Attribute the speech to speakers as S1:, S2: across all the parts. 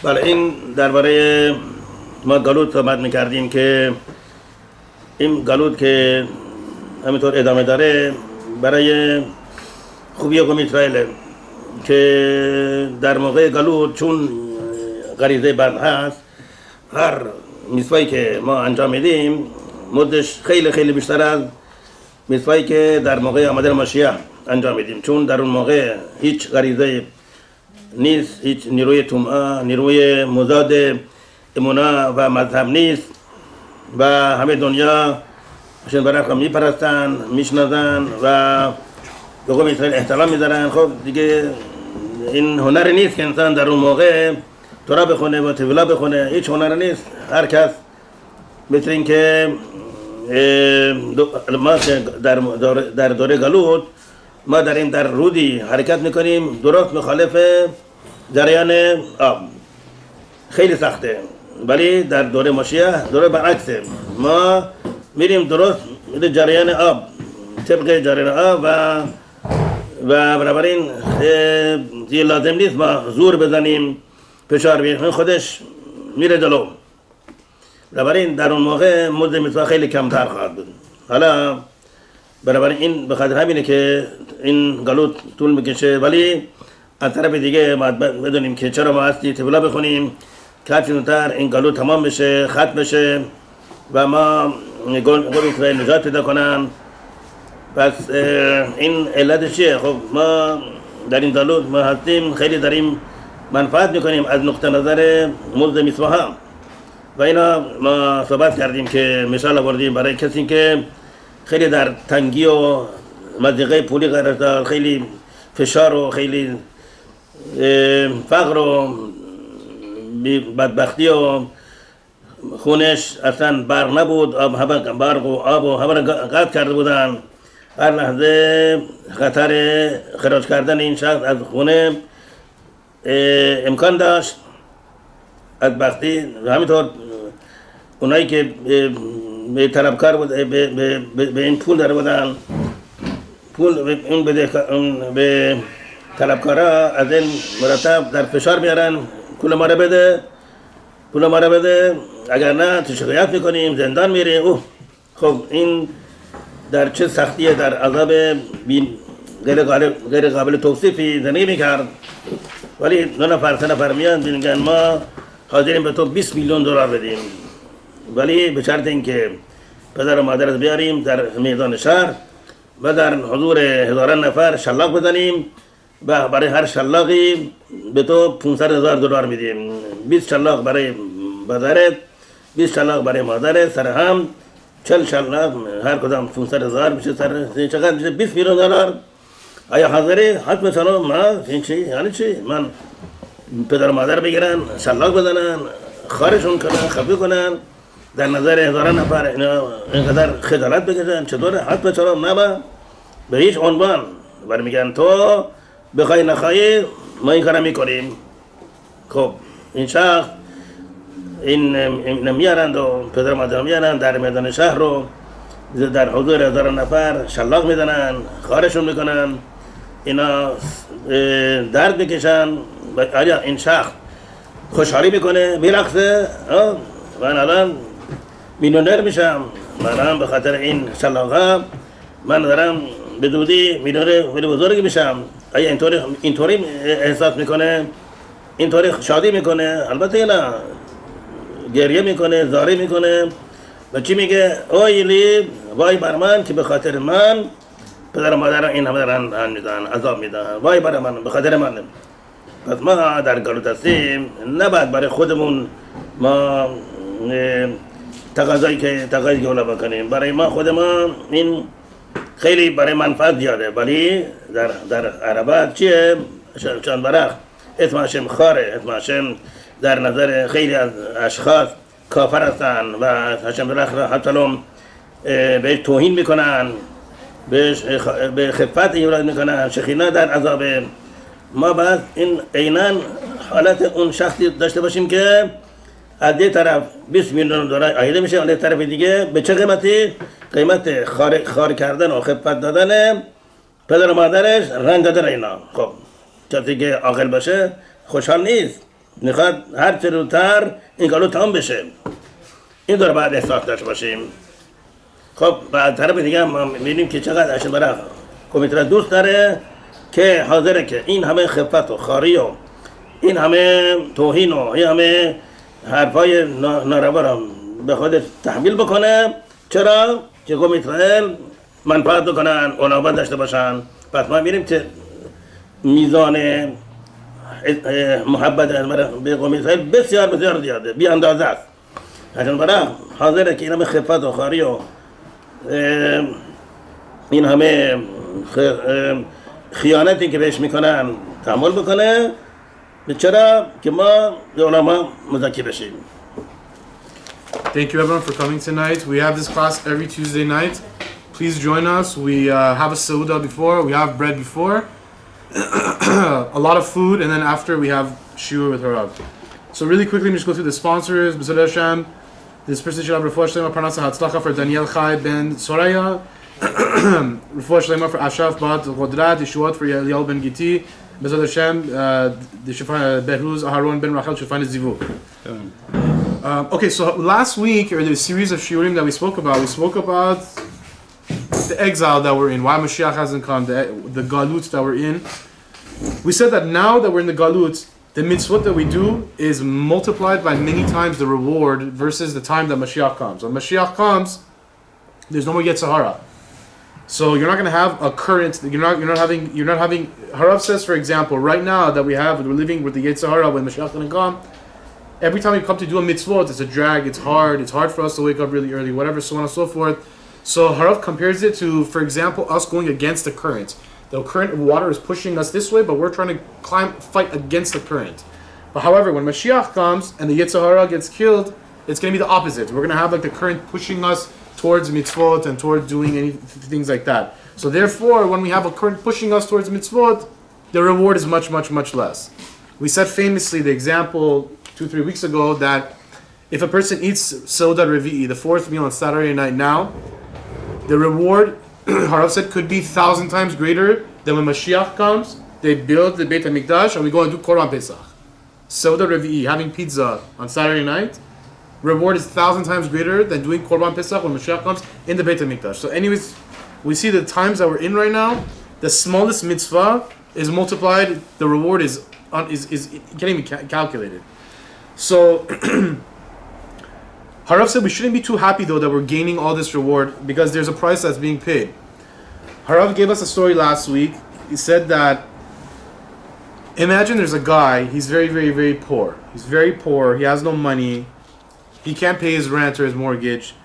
S1: بله، این درباره ما گالوت صحبت میکردیم که این گالوت که همینطور ادامه داره برای خوبی قوم اسرائیل که در موقع گالوت چون غریزه بد هست، هر میثوایی که ما انجام میدیم مدش خیلی خیلی بیشتر از میثوایی که در موقع آمدن مشیح انجام میدیم، چون در اون موقع هیچ غریزه نیست، هیچ نیروی طمع، نیروی مضاد امونا و مذهب نیست و همه دنیا شن برای میپرستن، میشناسن و به قوم اسرائیل احترام میذارن. خب دیگه این هنر نیست که انسان در اون موقع تورا بخونه و تولا بخونه، هیچ هنر نیست. هر کس مثل این که ما در دوره گالوت ما داریم در رودی حرکت میکنیم درست مخالف جریان آب، خیلی سخته، ولی در دوره مشیح دوره برعکسه، ما میریم درست جریان آب، طبق جریان آب و بنابراین دیگه لازم نیست ما زور بزنیم، فشار بیاریم، خودش میره جلو. بنابراین در اون موقع مزد میثوا خیلی کمتر خواهد بود. حالا بنابراین این به خاطر همینه که این گالوت طول میکشه، ولی از طرف دیگه ما بدونیم که چرا ما هستی تبلا بخونیم که هرچی زودتر این گالوت تمام بشه، ختم بشه و ما قوم اسرائیل نجات پیدا کنن. پس این علت چیه؟ خب ما در این گالوت ما هستیم، خیلی داریم منفعت میکنیم از نقطه نظر مزد میثواها و اینا ما صحبت کردیم که مثال آوردیم برای کسی که خیلی در تنگی و مضیقه پولی قرار دار، خیلی فشار و خیلی فقر و بدبختی و خونش اصلا برق نبود، برق و آب و همه قطع کرده بودن، هر لحظه خطر خراج کردن این شخص از خونه امکان داشت. از بختی همینطور اونایی که به طلبکار بود به این پول داره بودن، پول اون به طلبکارا از این مرتب در فشار میارن، پول ما رو بده، اگر نه تو شکایت میکنیم، زندان میره. خب این در چه سختیه، در عذاب غیر قابل توصیفی زندگی میکرد. ولی 2 نفر 3 نفر میان میگن ما حاضریم به تو 20 میلیون دلار بدیم، ولی به شرط اینکه پدر و مادرت بیاریم در میدان شهر و در حضور هزاران نفر شلاق بزنیم و برای هر شلاقی به تو 500,000 دلار میدیم. 20 شلاق برای پدرت، 20 شلاق برای مادرت، سر هم 40 شلاق، هر کدام 500,000 میشه، سر چقدر میشه؟ 20 میلیون دلار. آیا حاضری؟ حتما چلو ما این چی؟ یعنی چی؟ من پدر و مادر بگیرن، شلاق بزنن، خارشون کنن، خفی کنن، در نظر هزاران نفر اینقدر خجالت بکشن، چطوره؟ حتما چرا نه به هیچ عنوان. برای میگن تو بخوای نخوای ما این کارا میکنیم. خب این شخص این میارند و پدر مادر میارند در میدان شهر رو در حضور هزاران نفر شلاق میزنن، خارشون میکنن، اینا درد بکشن. آیا این شخص خوشحالی میکنه، میرقصه؟ من الان میلیونر میشم، من الان به خاطر این شلاق‌ها من دارم به زودی میلیونر بزرگی میشم. آیا اینطوری احساس میکنه؟ اینطوری شادی میکنه؟ البته نه، گریه میکنه، زاری میکنه و چی میگه؟ اویلی وای بر من که به خاطر من پدر و مادر این همه دارن میدن، عذاب میدن، وای بر من، به خاطر من. پس ما در گالوت هستیم، نباید برای خودمون ما تقاضایی که اولا بکنیم. برای ما خود ما این خیلی برای منفعت زیاده، ولی در عربات چیه؟ چند برخ اسم هاشم خاره، اسم هاشم در نظر خیلی از اشخاص کافر هستن و هاشم برخ را حتی بهش توهین میکنن، به خفت ایراد میکنن، شخینا در عذاب. ما باید این عیناً حالت اون شخصی داشته باشیم که از یه طرف 20 میلیون دلار عایده میشه، از طرف دیگه به چه قیمتی؟ قیمت خار کردن و خفت دادن پدر و مادرش، رنج دادن اینا. خب کسی که عاقل باشه خوشحال نیست، میخواد هر چه زودتر این گالوت تمام بشه. این داره بعد احساس داشته باشیم. خب بعد طرف دیگه هم می‌بینیم که چقدر اشن برای کمیته دوست داره که حاضره که این همه خفت و خاری و این همه توهین و این همه حرفای ناروا را به خودش تحمیل بکنه. چرا؟ که قوم اسرائیل منفعت بکنن، عنابت داشته باشن. پس ما می‌بینیم که میزان محبت به قوم اسرائیل بسیار بسیار زیاده، بی اندازه است. اشن برای حاضره که این همه خفت و خاری و این همه خیانتی که بهش میکنن تحمل بکنه. چرا که ما به علما مزکی بشیم.
S2: Thank you everyone for coming tonight. We have this class every Tuesday night. Please join us. We have a seudah before, we have bread before, a lot of food, and then after we have shiur with Harav. So really quickly, just go through the sponsors. B'ezras Hashem, this person should have refuah shlema parnasa hatzlacha for Daniel Chai ben Soraya, refuah shlema for Ashraf bat Godrat, Yeshuot for Eliyahu ben Giti. B'ezras Hashem, the Shofar Behruz Aharon ben Rachel should find a zivuk. Okay, so last week, or the series of shiurim that we spoke about the exile that we're in, why Mashiach hasn't come, the galut that we're in. We said that now that we're in the galut, the mitzvot that we do is multiplied by many times the reward versus the time that Mashiach comes. When Mashiach comes, there's no more Yetzer Hara. So you're not going to have a current. You're not having. Harav says, for example, right now that we're living with the Yetzer Hara when Mashiach is going to come. Every time we come to do a mitzvot, it's a drag. It's hard for us to wake up really early. Whatever, so on and so forth. So Harav compares it to, for example, us going against the current. The current of water is pushing us this way, but we're trying to fight against the current. But however, when Mashiach comes and the Yetzer Hara gets killed, it's going to be the opposite. We're going to have like the current pushing us towards mitzvot and towards doing things like that. So therefore, when we have a current pushing us towards mitzvot, the reward is much, much, much less. We said famously the example 2-3 weeks ago that if a person eats Seudah Revi'i, the fourth meal on Saturday night now, the reward, Harav said, could be 1,000 times greater than when Mashiach comes, they build the Beit HaMikdash, and we go and do Korban Pesach. Seudah Revi'i, having pizza on Saturday night, reward is 1,000 times greater than doing Korban Pesach when Mashiach comes in the Beit HaMikdash. So anyways, we see the times that we're in right now, the smallest mitzvah is multiplied, the reward is can't even be calculated. So Harav said we shouldn't be too happy though that we're gaining all this reward because there's a price that's being paid. Harav gave us a story last week. He said that imagine there's a guy, he's very, very, very poor. He's very poor, he has no money, he can't pay his rent or his mortgage.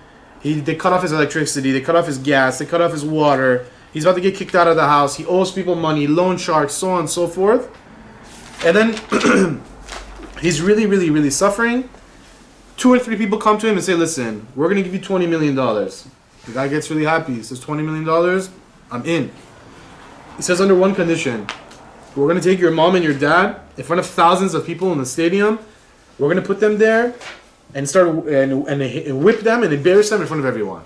S2: They cut off his electricity, they cut off his gas, they cut off his water. He's about to get kicked out of the house, he owes people money, loan sharks, so on and so forth. And then he's really, really, really suffering. 2 or 3 people come to him and say, listen, we're going to give you $20 million. The guy gets really happy. He says, $20 million? I'm in. He says, under one condition. We're going to take your mom and your dad in front of thousands of people in the stadium. We're going to put them there and start and whip them and embarrass them in front of everyone.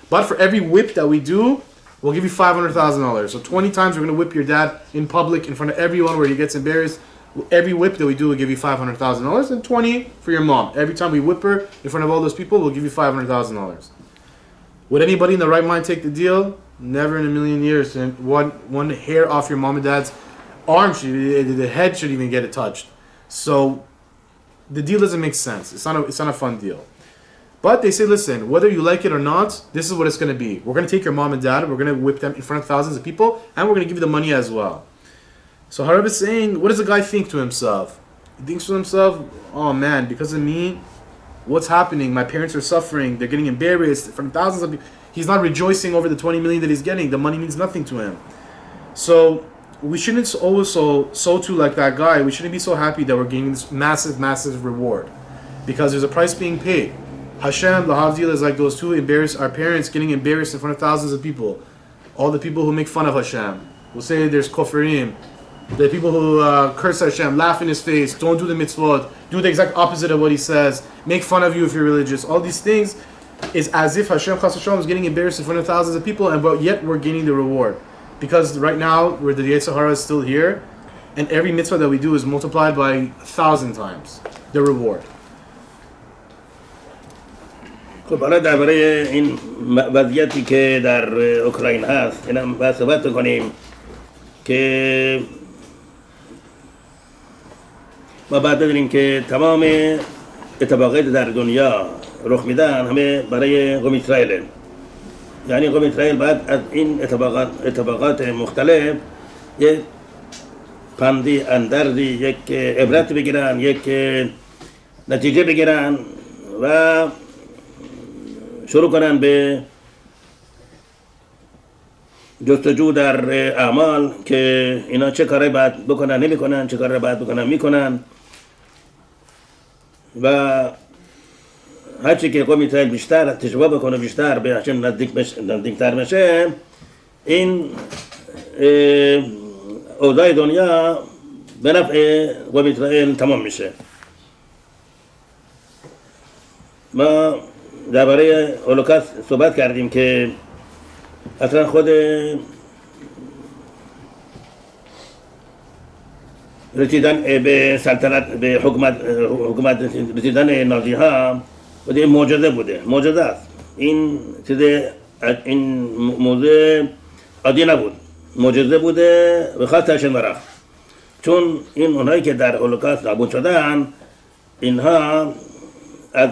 S2: But for every whip that we do, we'll give you $500,000. So 20 times we're going to whip your dad in public in front of everyone where he gets embarrassed. Every whip that we do will give you $500,000 and 20 for your mom. Every time we whip her in front of all those people, we'll give you $500,000. Would anybody in the right mind take the deal? Never in a million years. One hair off your mom and dad's arm, the head should even get it touched. So the deal doesn't make sense. It's not a fun deal. But they say, listen, whether you like it or not, this is what it's going to be. We're going to take your mom and dad, we're going to whip them in front of thousands of people, and we're going to give you the money as well. So Harav is saying, what does the guy think to himself? He thinks to himself, oh man, because of me, what's happening? My parents are suffering. They're getting embarrassed in front of thousands of people. He's not rejoicing over the 20 million that he's getting. The money means nothing to him. So we shouldn't also, so too like that guy, we shouldn't be so happy that we're getting this massive, massive reward. Because there's a price being paid. Hashem, Lahavdil, is like those two our parents getting embarrassed in front of thousands of people. All the people who make fun of Hashem. We'll say there's Koferim. The people who curse Hashem, laugh in his face, don't do the mitzvot, do the exact opposite of what he says, make fun of you if you're religious. All these things is as if Hashem Chas Hashem is getting embarrassed in front of thousands of people, and but yet we're gaining the reward. Because right now, where the Yetzer Hara is still here, and every mitzvah that we do is multiplied by 1,000 times the reward.
S1: خب حالا درباره این وضعیتی که در اوکراین هست اینم باید صحبت کنیم که ما باید بدونیم که تمام اتفاقات در دنیا رخ میدن همه برای قوم اسرائیل. یعنی قوم اسرائیل باید از این اتفاقات مختلف یک پندی اندرزی یک عبرت بگیرن، یک نتیجه بگیرن و شروع کنن به جستجو در اعمال که اینا چه کاری باید بکنن نمیکنن، چه کاری باید بکنن میکنن و هرچی که قوم اسرائیل بیشتر تجربه بکنه، بیشتر به هشم نزدیکتر بشه، این اوضاع دنیا به نفع قوم اسرائیل تمام میشه. ما درباره هولوکاست صحبت کردیم که اصلا خود رسیدن به سلطنت، به حکومت رسیدن نازی ها بوده معجزه بوده، معجزه است. این موضوع عادی نبود، معجزه بوده به خاطر شنورا، چون این اونهایی که در هولوکاست نابود شدن اینها از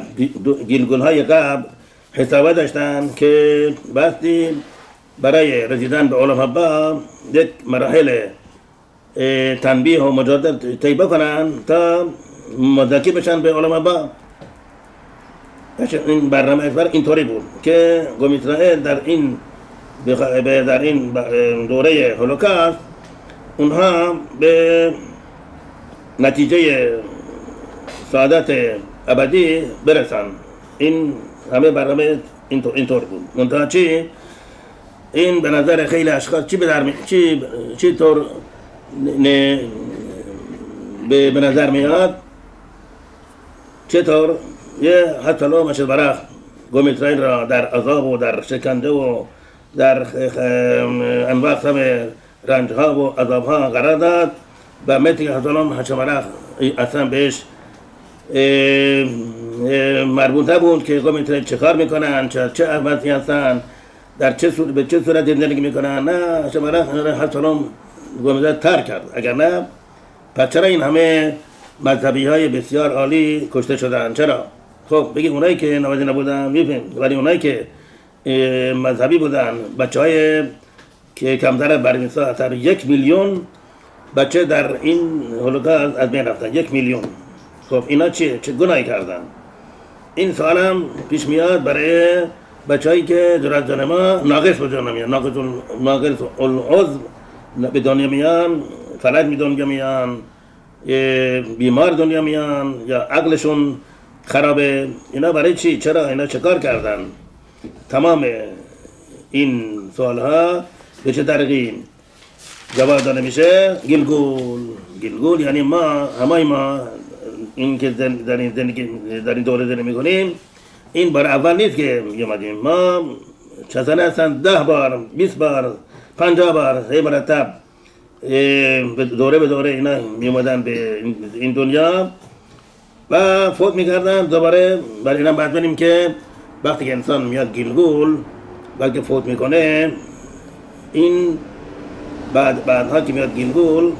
S1: گیلگول‌های قبل حسابه داشتن که باستی برای رسیدن به عالم حبا یک مراحل تنبیه و مجادلت طی بکنن تا مذاکی بشن به عالم حبا. این برنامه اکبر اینطوری بود که قوم اسرائیل در این دوره هولوکاست اونها به نتیجه سعادت ابدی برسن. این همه برنامه اینطور بود. منتها چی؟ این به نظر خیلی اشخاص چی طور به نظر میاد، چطور یه حتی لو مشهد برخ قوم اسرائیل را در عذاب و در شکنجه و در انواع قسم رنجها و عذابها قرار داد و متی که حتی لو مشهد برخ اصلا بهش مربوط نبود که قوم اسرائیل چه کار میکنن، چه وضعی هستن، به چه صورت زندگی میکنن. نه، مشهد برخ حتی لو قوم اسرائیل ترک کرد. اگر نه پس چرا این همه مذهبی های بسیار عالی کشته شدن؟ چرا؟ خب بگی اونایی که نمازی نبودن میفهم، ولی اونایی که مذهبی بودن، بچه های که کمتر از برمیسا اثر 1 میلیون بچه در این هولوکاست از بین رفتن. 1 میلیون. خب اینا چه گناهی کردن؟ این سوال هم پیش میاد برای بچه هایی که جرات جان ما ناقص به دنیا میان، ناقص العضو به دنیا میان، فلج به دنیا میان، بیمار دنیا میان یا عقلشون خرابه. اینا برای چی؟ چرا؟ اینا چه کار کردن؟ تمام این سوال ها به چه طریقی جواب داده میشه؟ گلگول یعنی همه ما این که در این دوره زندگی میکنیم، این بار اول نیست که اومدیم. ما چه سنه هستن 10 بار 20 بار 50 بار هی مرتب دوره به دوره اینا میومدن به این دنیا و فوت میکردن دوباره. برای اینا باید ببینیم که وقتی که انسان میاد گیلگول بلکه فوت میکنه، این بعدها که میاد گیلگول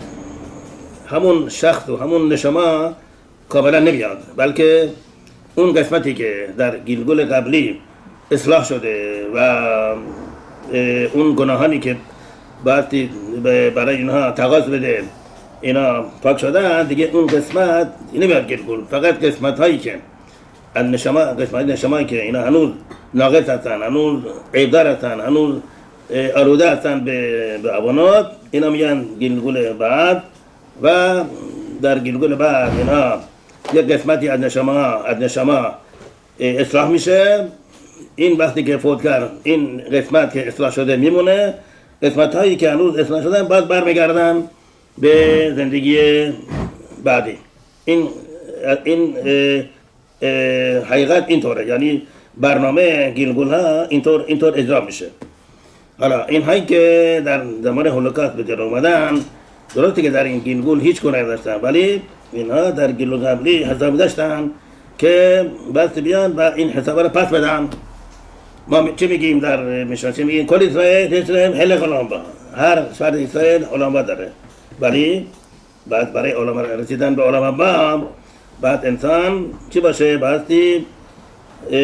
S1: همون شخص و همون نشما کاملا نمیاد، بلکه اون قسمتی که در گیلگول قبلی اصلاح شده و اون گناهانی که باستی برای اینها تقاضا بده اینا پاک شدن، دیگه اون قسمت نمیاد گیلگول. فقط قسمت هایی که قسمت نشمایی که اینا هنوز ناقص هستن، هنوز عیبدار هستن، هنوز آلوده هستن به عوانات، اینا میان گیلگول بعد و در گیلگول بعد اینا یک قسمتی از نشما اصلاح میشه. این وقتی که فوت کرد این قسمت که اصلاح شده میمونه، قسمت هایی که هنوز اصلاح شدن باز برمیگردن به زندگی بعدی. این حقیقت اینطوره، یعنی برنامه گیلگول ها اینطور اجرا میشه. حالا این هایی که در زمان هولوکاست به جلو اومدن درسته که در این گیلگول هیچ گناهی نداشتن، ولی اینها در گیلگول قبلی حسابی داشتن که بس بیان و این حساب رو پس بدن. ما چه میگیم در میشن؟ چه میگیم؟ کل اسرائیل هل علامه، هر فرد اسرائیل علامه داره، ولی بعد برای علامه رسیدن به علامه بعد انسان چی باشه؟ بایستی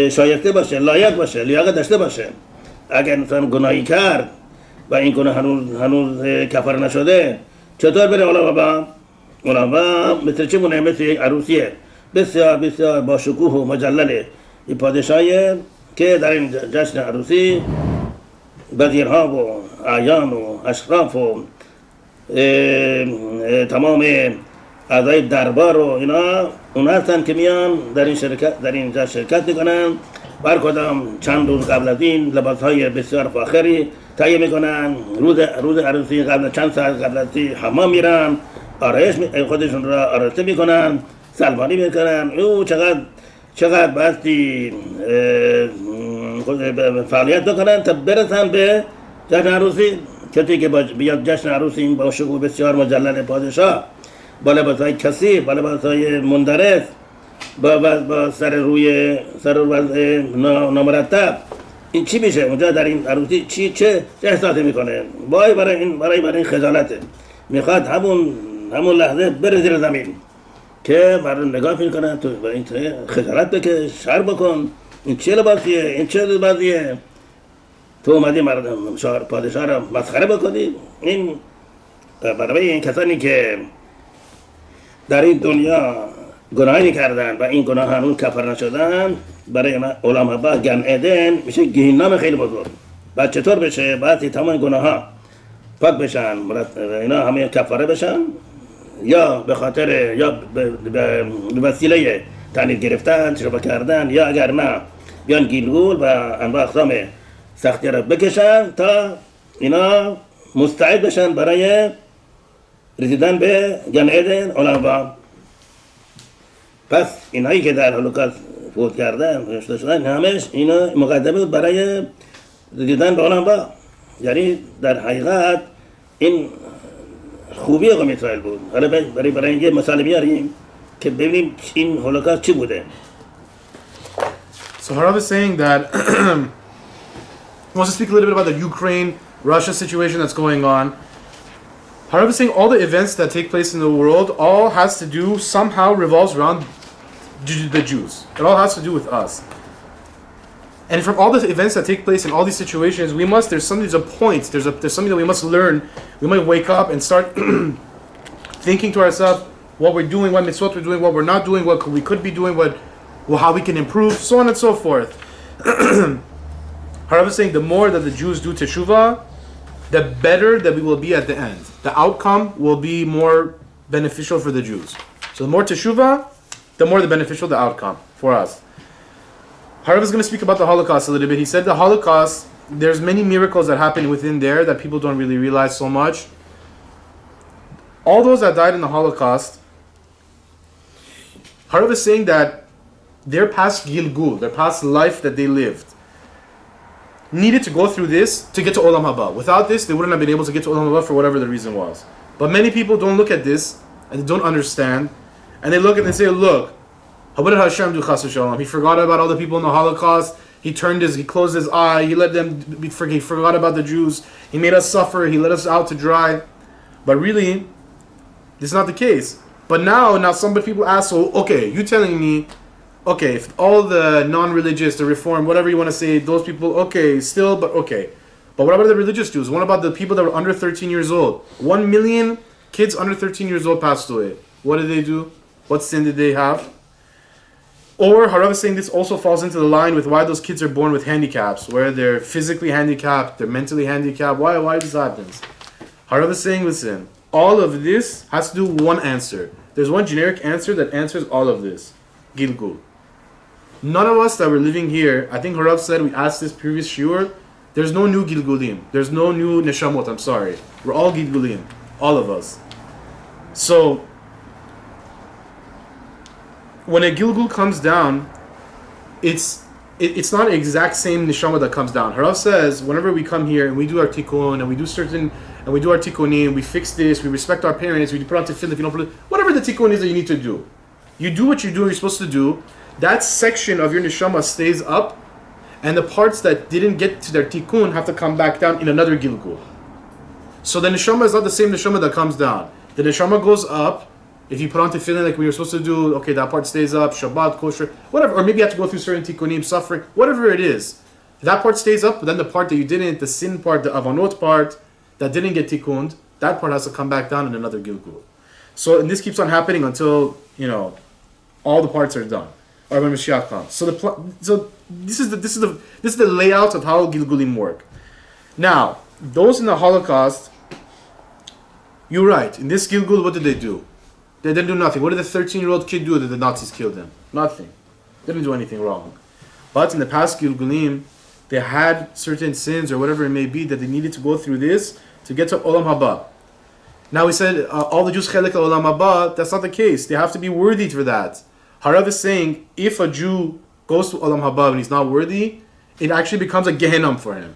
S1: شایسته باشه، لایق باشه، لیاقت داشته باشه. اگر انسان گناهی کرد و این گناه هنوز کفاره نشده، چطور بره علامه؟ علامه مثل چه مونه؟ مثل یک عروسیه بسیار بسیار با شکوه و مجلله. این پادشاهی که در این جشن عروسی وزیرها و اعیان و اشراف و تمام اعضای دربار و اینا اون هستن که میان در این جشن شرکت میکنن. بر کدام چند روز قبل از این لباسهای بسیار فاخری تهیه میکنن. روز عروسی قبل چند ساعت قبل از این حمام میرن، آرایش خودشون را آراسته میکنن، سلمانی میکنن. او چقدر بایستی فعالیت بکنن تا برسن به جشن عروسی. کسی که بیاد جشن عروسی با شکوه بسیار مجلل پادشاه، با لباسهای کثیف، با لباسهای مندرس، با سر روی نامرتب، این چی میشه اونجا در این عروسی؟ چه احساسی میکنه؟ برای این خجالته. میخواد همون لحظه بره زیر زمین که مردم نگاه میکنن، تو برای این خجالت بکش، شر بکن، این چه لباسیه، این چه لباسیه، تو اومدی مردم پادشاه را مسخره بکنی. این برای این کسانی که در این دنیا گناهی کردن و این گناه هنوز کفر نشدن، برای علما با گن ادن میشه گهنم خیلی بزرگ. بعد چطور بشه؟ بعد تمام گناه ها پاک بشن، اینا همه کفاره بشن، یا به خاطر یا به وسیله تنید گرفتن، تجربه کردن، یا اگر نه بیان گیلگول و انواع اقسام سختی را بکشن تا اینا مستعد بشن برای رسیدن به گن ادن علما. پس اینایی که در هولوکاست فوت کردن کشته شدن همش اینا مقدمه بود برای رسیدن به علما. یعنی در حقیقت این خوبی قوم اسرائیل بود. حالا برای اینکه مثال بیاریم که ببینیم این هولوکاست چی بوده.
S2: So Harav is saying that he wants to speak a little bit about the Ukraine-Russia situation that's going on. Harav is saying all the events that take place in the world all has to do, somehow revolves around the Jews. It all has to do with us. And from all the events that take place in all these situations, there's a point, there's something that we must learn. We might wake up and start thinking to ourselves what we're doing, what mitzvot we're doing, what we're not doing, what we could be doing, how we can improve, so on and so forth. Harav is saying the more that the Jews do teshuvah, the better that we will be at the end. The outcome will be more beneficial for the Jews. So the more teshuvah, the more the beneficial the outcome for us. Harav is going to speak about the Holocaust a little bit. He said the Holocaust, there's many miracles that happen within there that people don't really realize so much. All those that died in the Holocaust, Harav is saying that their past Gilgul, their past life that they lived, needed to go through this to get to Olam Haba. Without this, they wouldn't have been able to get to Olam Haba for whatever the reason was. But many people don't look at this and they don't understand, and they look and they say, look, what did Hashem do, Chas v'Shalom? He forgot about all the people in the Holocaust. He closed his eye. He let them he forgot about the Jews. He made us suffer. He let us out to dry. But really, this is not the case. But now some people ask, so okay, you telling me, okay, if all the non-religious, the Reform, whatever you want to say, those people, okay, still, but okay. But what about the religious Jews? What about the people that were under 13 years old? 1 million kids under 13 years old passed away. What did they do? What sin did they have? Or Harav is saying this also falls into the line with why those kids are born with handicaps, where they're physically handicapped, they're mentally handicapped. Why this happens? Harav is saying, listen, all of this has to do with one answer. There's one generic answer that answers all of this. Gilgul. None of us that were living here, I think Harav said, we asked this previous shiur, there's no new Gilgulim. There's no new Neshamot, I'm sorry. We're all Gilgulim. All of us. So, when a Gilgul comes down, it's not an exact same neshama that comes down. Harav says, whenever we come here and we do our tikkun and we do certain and we do our tikkunim, we fix this, we respect our parents, we put on tefillin if you don't put it, whatever the tikkun is that you need to do. You do what you're supposed to do. That section of your neshama stays up, and the parts that didn't get to their tikkun have to come back down in another gilgul. So the neshama is not the same neshama that comes down. The neshama goes up. If you put on tefillin like we were supposed to do, okay, that part stays up, Shabbat, kosher, whatever. Or maybe you have to go through certain tikkunim, suffering, whatever it is. That part stays up, but then the part that you didn't, the sin part, the avanot part, that didn't get tikkuned, that part has to come back down in another gilgul. So, and this keeps on happening until, all the parts are done, or when Mashiach comes. So this is the layout of how gilgulim work. Now, those in the Holocaust, you're right. In this gilgul, what did they do? They didn't do nothing. What did the 13-year-old kid do that the Nazis killed him? Nothing. They didn't do anything wrong. But in the past gilgulim, they had certain sins or whatever it may be that they needed to go through this to get to Olam Haba. Now we said all the Jews chelek Olam Haba. That's not the case. They have to be worthy for that. Harav is saying if a Jew goes to Olam Haba and he's not worthy, it actually becomes a Gehenna for him.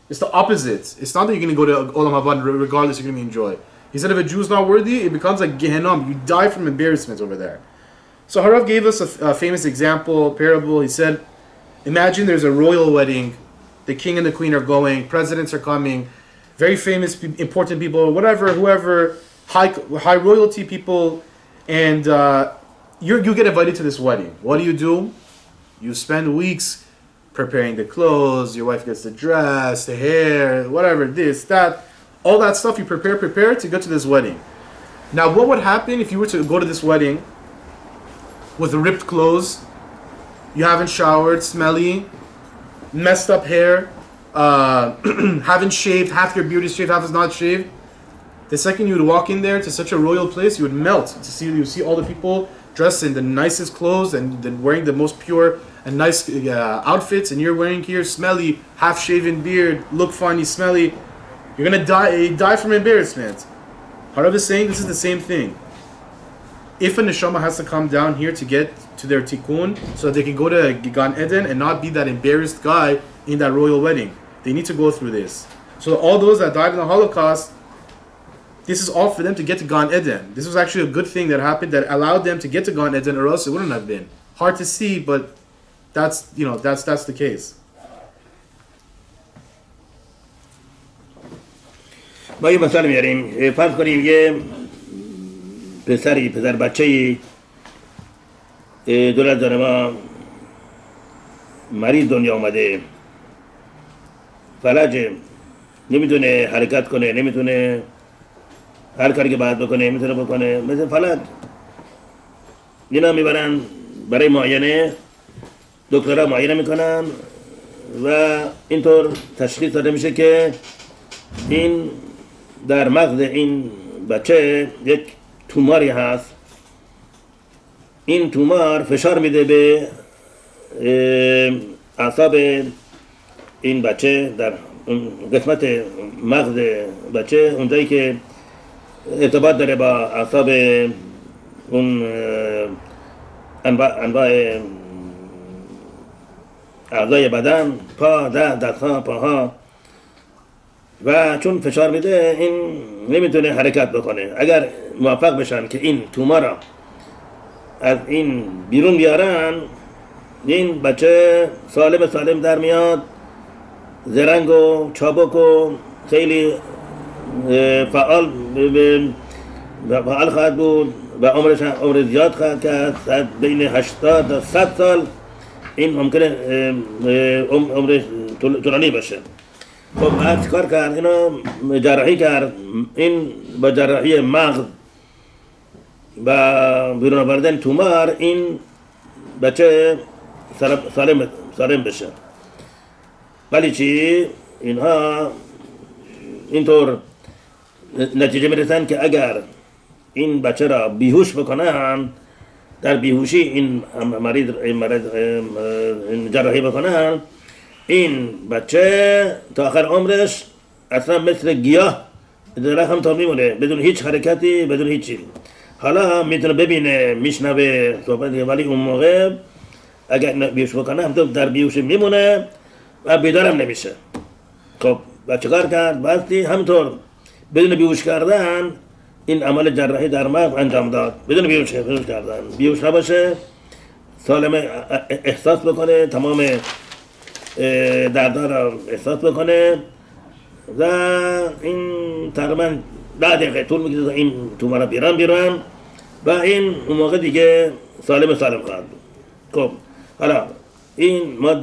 S2: It's the opposite. It's not that you're going to go to Olam Haba and regardless you're going to enjoy. He said if a Jew is not worthy, it becomes a Gehenna. You die from embarrassment over there. So Harav gave us a famous example, parable. He said, imagine there's a royal wedding. The king and the queen are going. Presidents are coming. Very famous, important people, whatever, whoever, high royalty people. And you get invited to this wedding. What do? You spend weeks preparing the clothes. Your wife gets the dress, the hair, whatever, this, that. All that stuff you prepare to go to this wedding. Now, what would happen if you were to go to this wedding with ripped clothes, you haven't showered, smelly, messed up hair, haven't shaved, half your beard is shaved, half is not shaved? The second you would walk in there to such a royal place, you would melt. You see all the people dressed in the nicest clothes and then wearing the most pure and nice outfits, and you're wearing here smelly, half-shaven beard, look funny, smelly. You're going to die from embarrassment. Harav is saying this is the same thing. If a neshama has to come down here to get to their tikkun so that they can go to Gan Eden and not be that embarrassed guy in that royal wedding, they need to go through this. So all those that died in the Holocaust, this is all for them to get to Gan Eden. This was actually a good thing that happened that allowed them to get to Gan Eden, or else it wouldn't have been. Hard to see, but that's the case.
S1: ما یه مثال میاریم. فرض کنیم یه پسر بچه‌ای دولت داره ما مریض دنیا اومده، فلجه، نمیتونه حرکت کنه، نمیتونه هر کاری که باید بکنه نمیتونه بکنه، مثل فلج. اینا میبرن برای معاینه، دکترها معاینه میکنن و اینطور تشخیص داده میشه که این در مغز این بچه یک توماری هست. این تومار فشار میده به اعصاب این بچه در قسمت مغز بچه، اونجایی که ارتباط داره با اعصاب اون انواع اعضای بدن، پا، دستها، پاها، و چون فشار میده این نمیتونه حرکت بکنه. اگر موفق بشن که این تومارا از این بیرون بیارن، این بچه سالم در میاد، زرنگ و چابک و خیلی فعال خواهد بود و عمر زیاد خواهد کرد. بین 80 تا 100 سال این ممکنه عمر طولانی باشه. خب بعد چیکار کرد؟ اینو جراحی کرد. این با جراحی مغز و بیرون آوردن تومار این بچه سالم بشه. ولی چی؟ اینها اینطور نتیجه میرسن که اگر این بچه را بیهوش بکنن، در بیهوشی این مریض این جراحی بکنن، این بچه تا آخر عمرش اصلا مثل گیاه درخت هم تا میمونه، بدون هیچ حرکتی، بدون هیچ چیزی. حالا میتونه ببینه، میشنوه صحبت، ولی اون موقع اگر بیهوش بکنه هم در بیهوشی میمونه و بیدارم نمیشه. خب و چکار کرد؟ باستی همینطور بدون بیهوش کردن این عمل جراحی در مغز انجام داد. بدون بیهوش کردن، بیهوش نباشه، سالم احساس بکنه، تمام دردها را احساس بکنه و این تقریبا 10 دقیقه طول میکشه این تومارا بیرون و این اون موقع دیگه سالم خواهد بود. خب حالا این ما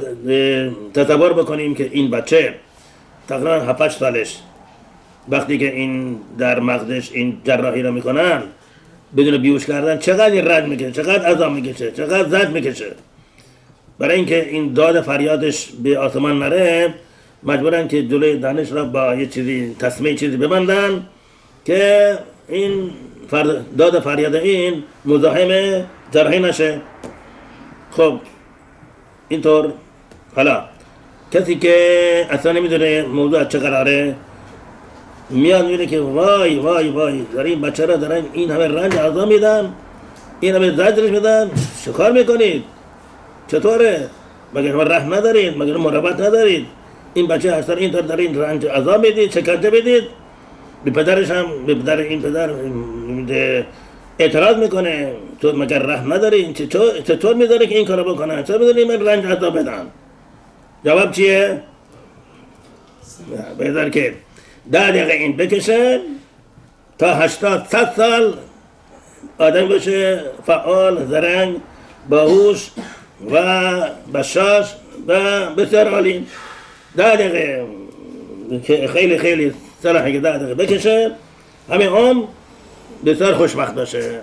S1: تصور بکنیم که این بچه تقریبا 7-8 سالش وقتی که این در مغزش این جراحی را میکنن بدون بیهوش کردن چقدر این رنج میکشه، چقدر عذاب میکشه، چقدر زجر میکشه. برای اینکه این داد فریادش به آسمان نره مجبورن که جلوی دهنش را با یه چیزی تسمه چیزی ببندن که این داد فریاد این مزاحم جراحی نشه. خب اینطور حالا کسی که اصلا نمیدونه موضوع چه قراره میاد میگه که وای وای وای در این بچه را دارن این همه رنج عذاب میدن، این همه زجرش میدن، چه میکنید؟ چطوره؟ مگر شما رحم ندارید؟ مگر مراقبت ندارید؟ این بچه اصلا اینطور در این رنج عذاب میدید، شکنجه بدید. به پدرش هم به پدر این پدر اعتراض میکنه تو مگر رحم نداری؟ چطور میذاره که این کارو بکنن؟ چطور میذاره من رنج عذاب بدن؟ جواب چیه؟ بذار که 10 دقیقه این بکشه تا 80-100 سال آدم باشه فعال، زرنگ، باهوش و بشاش و بسیار عالی. 10 دقیقه که خیلی خیلی صلاحه که 10 دقیقه بکشه همه بسیار خوشبخت باشه.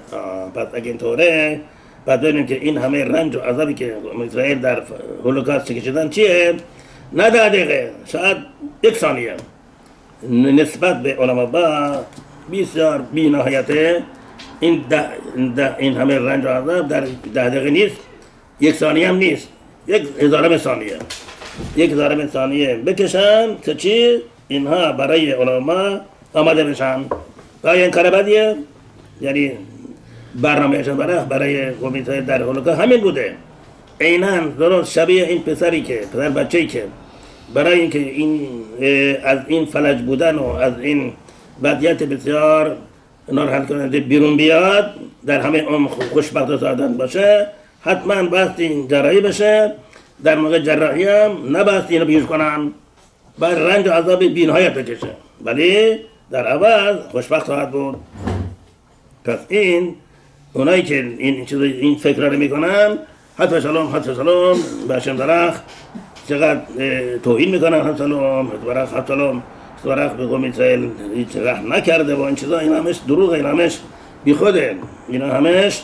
S1: پس اگه اینطوره پس ببینیم که این همه رنج و عذابی که اسرائیل در هولوکاست کشیدن چیه؟ نه 10 دقیقه، شاید 1 ثانیه نسبت به علما با بسیار بی نهایته. این همه رنج و عذاب در 10 دقیقه نیست، 1 ثانیه هم نیست، 1/1000 ثانیه، 1/1000 ثانیه بکشن که چی؟ اینها برای علما آماده بشن. آیا این کار بدیه؟ یعنی برنامهشان برای کمیته در هولوکاست همین بوده. عیناً درست شبیه این پسر بچه‌ای که برای اینکه این از این فلج بودن و از این وضعیت بسیار ناراحت کننده بیرون بیاد، در همه خوشبخت و سعادت باشه، حتما باستی این جراحی بشه. در موقع جراحی هم نباستی اینو بیهوش کنن، بعد رنج و عذاب بی‌نهایت بکشه، ولی در عوض خوشبخت خواهد بود. پس این اونایی که این فکر رو میکنن حتی سلام به هشم درخت چقدر توهین میکنن، حتی سلام به قوم اسرائیل هیچ رحم نکرده و این چیزا، این همش دروغه، این همش بیخوده، این همش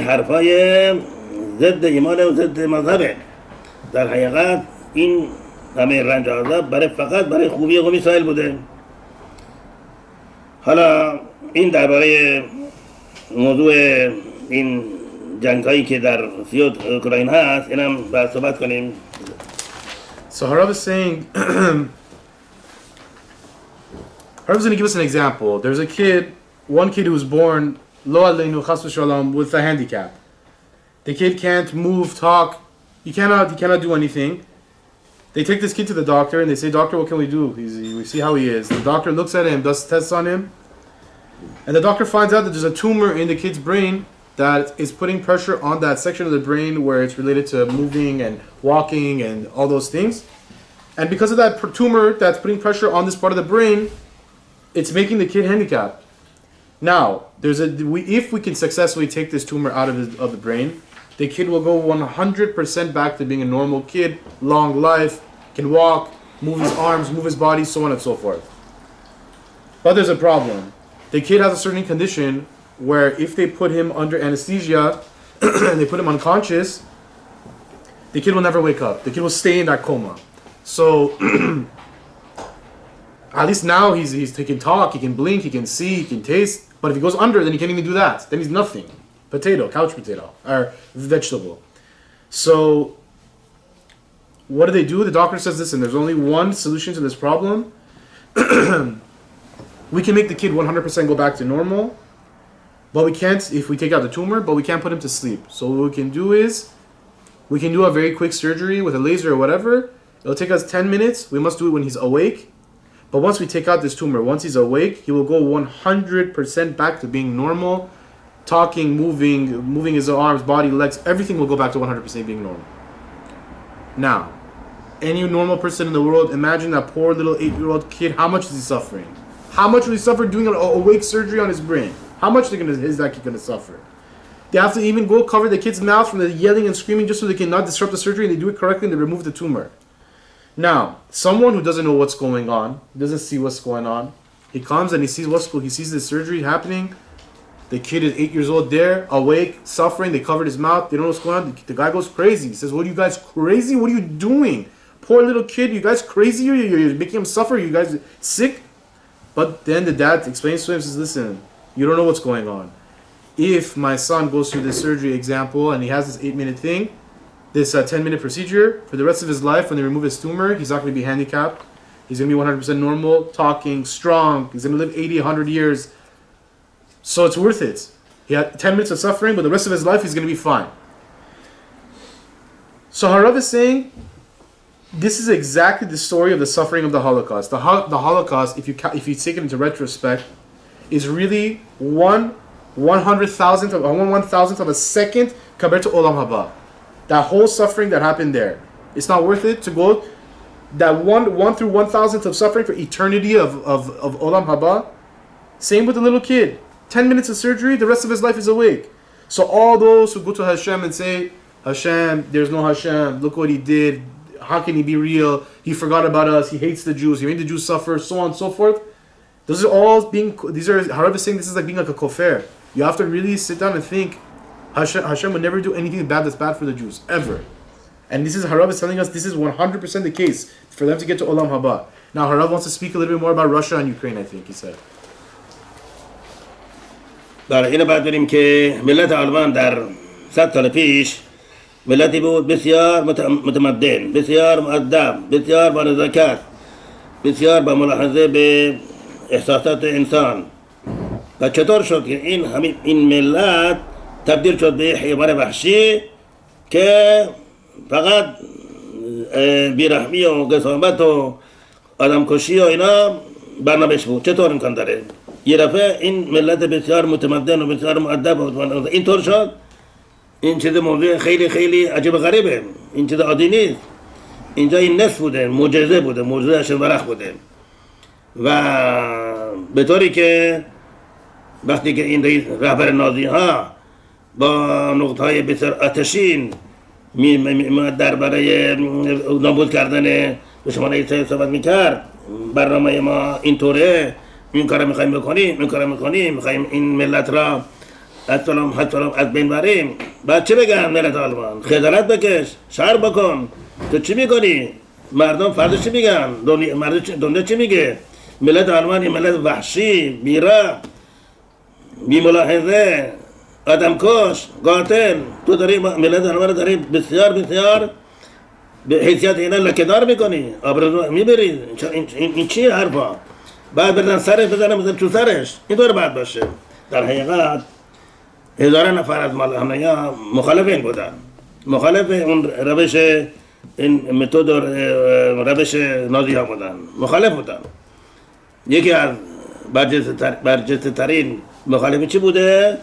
S1: حرفای ضد ایمان و ضد مذهبه. در حقیقت این همه رنج و عذاب فقط برای خوبی قوم اسرائیل بوده. حالا این درباره موضوع این جنگایی که در اوکراین هست اینم باید صحبت کنیم.
S2: So Harav is saying, Harav's going to give us an example. There's one kid who was born lo aleinu chas v'shalom with a handicap. The kid can't move, talk. He cannot do anything. They take this kid to the doctor and they say, "Doctor, what can we do? We see how he is." The doctor looks at him, does tests on him, and the doctor finds out that there's a tumor in the kid's brain that is putting pressure on that section of the brain where it's related to moving and walking and all those things. And because of that tumor that's putting pressure on this part of the brain, it's making the kid handicapped. Now, if we can successfully take this tumor out of the brain, the kid will go 100% back to being a normal kid, long life, can walk, move his arms, move his body, so on and so forth. But there's a problem. The kid has a certain condition where if they put him under anesthesia and they put him unconscious, the kid will never wake up. The kid will stay in that coma. So at least now he can talk, he can blink, he can see, he can taste. But if he goes under, then he can't even do that. Then he's nothing. Potato, couch potato, or vegetable. So what do? The doctor says, listen, there's only one solution to this problem. We can make the kid 100% go back to normal, but we can't if we take out the tumor, but we can't put him to sleep. So what we can do is we can do a very quick surgery with a laser or whatever, It'll take us 10 minutes. We must do it when he's awake. But once we take out this tumor, once he's awake, he will go 100% back to being normal, talking, moving his arms, body, legs, everything will go back to 100% being normal. Now, any normal person in the world, imagine that poor little 8-year-old kid, how much is he suffering? How much will he suffer doing an awake surgery on his brain? How much is that kid going to suffer? They have to even go cover the kid's mouth from the yelling and screaming just so they cannot disrupt the surgery, and they do it correctly and they remove the tumor. Now, someone who doesn't know what's going on, doesn't see what's going on, he comes and he sees the surgery happening. The kid is 8 years old there, awake, suffering. They covered his mouth. They don't know what's going on. The guy goes crazy. He says, "What are you guys crazy? What are you doing? Poor little kid, you guys crazy? You're making him suffer. You guys sick?" But then the dad explains to him, says, "Listen, you don't know what's going on. If my son goes through this surgery example and he has this 8-minute thing, this 10-minute procedure, for the rest of his life, when they remove his tumor, he's not going to be handicapped. He's going to be 100% normal, talking, strong. He's going to live 80, 100 years. So it's worth it. He had 10 minutes of suffering, but the rest of his life he's going to be fine." So Harav is saying, this is exactly the story of the suffering of the Holocaust. The Holocaust, if you take it into retrospect, is really 1/1000th of a second compared to Olam Haba. That whole suffering that happened there, it's not worth it to go that 1 through 1,000th of suffering for eternity of Olam Haba. Same with the little kid. 10 minutes of surgery, the rest of his life is awake. So all those who go to Hashem and say, "Hashem, there's no Hashem, look what he did, how can he be real, he forgot about us, he hates the Jews, he made the Jews suffer," so on and so forth. Harav is saying this is like being like a kofar. You have to really sit down and think, Hashem would never do anything bad that's bad for the Jews, ever. And Harav is telling us this is 100% the case for them to get to Olam Haba. Now Harav wants to speak a little bit more about Russia and Ukraine, I think he said.
S1: برای اینو باید بریم که ملت آلمان در 100 سال پیش ملتی بود بسیار متمدن، بسیار مؤدب، بسیار با نزاکت، بسیار با ملاحظه به احساسات انسان. و چطور شد که این ملت تبدیل شد به حیوان وحشی که فقط بیرحمی و قسامت و آدمکشی و اینا برنامه‌اش بود؟ چطور امکان داره؟ یه دفعه این ملت بسیار متمدن و بسیار مؤدب و اینطور شد. این چیز موضوع خیلی خیلی عجیب و غریبه، این چیز عادی نیست. اینجا این نصف بوده، معجزه بوده، معجزه اشنورخ بوده. و به طوری که وقتی که این رهبر نازی ها با نقطه‌های بسیار آتشین در برای نابود کردن دشمن عیسی صحبت میکرد، برنامه ما اینطوره، این کارو میخوایم بکنیم، این کارو میکنیم، میخوایم این ملت را از بین بریم. بعد چه بگن ملت آلمان؟ خجالت بکش، شرم بکن، تو چی میکنی؟ مردم فردا چی میگن؟ دنیا چی میگه؟ ملت آلمان این ملت وحشی، بی‌رحم، بی‌ملاحظه، آدمکش، قاتل. تو داری ملت آلمان داری بسیار بسیار به حیثیت اینا لکه‌دار میکنی، آبروش میبری. این چی حرفا؟ بعد بردن سرش بزنم تو سرش. اینطور باید باشه. در حقیقت هزاران نفر از همه مخالف این بودن، مخالف اون روش، این متد و روش نازی ها بودن، مخالف بودن. یکی از برجسته ترین مخالفی چی بوده؟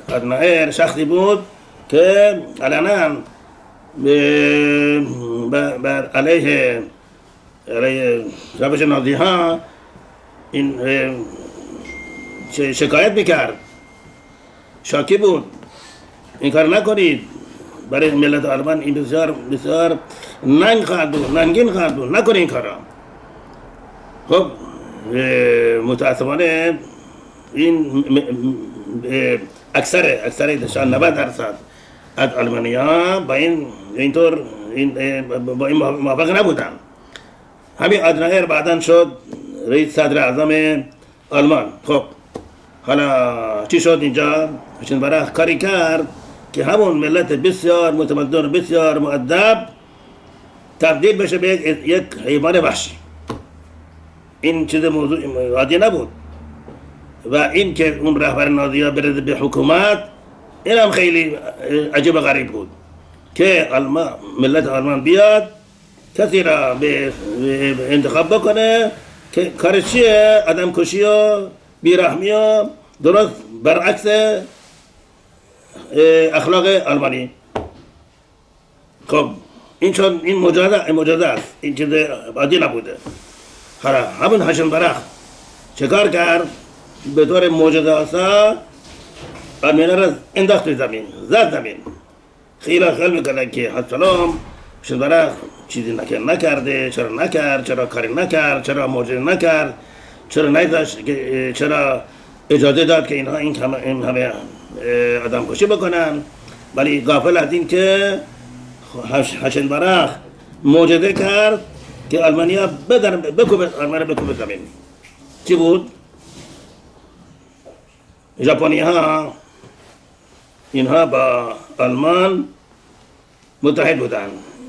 S1: ادنایر شخصی بود که علنا بر علیه روش نازی ها این شکایت میکرد، شاکی بود. این کار نکنید، برای ملت آلمان این بسیار بسیار ننگین خواهد بود، نکنید این کارا. خب متاسفانه این اکثر 90% از آلمانی‌ها با اینطور با این موافق نبودن. همین آدنایر بعداً شد رئیس صدر اعظم آلمان. خب حالا چی شد اینجا؟ چون برای کاری کرد که همون ملت بسیار متمدن و بسیار مؤدب تبدیل بشه به یک حیوان وحشی. این چیز موضوع عادی نبود. و این که اون رهبر نازی‌ها برده به حکومت، این هم خیلی عجیب و غریب بود که ملت آلمان بیاد کسی را به انتخاب بکنه که کارش چیه؟ آدم کشی و بیرحمی و درست برعکس اخلاق آلمانی. خب این چون این مجازه است، این چیز عادی نبوده. همون هاشم برخ چه کار کرد؟ به طور معجزه آسا آلمانی‌ها را انداخت توی زمین، زد زمین. خیلی خیال میکنه که حسلام هاشم برخ چیزی نکرده، چرا نکرد، چرا کاری نکرد، چرا معجزه نکرد، چرا نذاشت، چرا اجازه داد که اینها این همه آدم کشی بکنن. ولی غافل از این که هاشم برخ معجزه کرد که آلمانیا بکوبه زمین. چی بود؟ ژاپنی ها اینها با آلمان متحد بودن،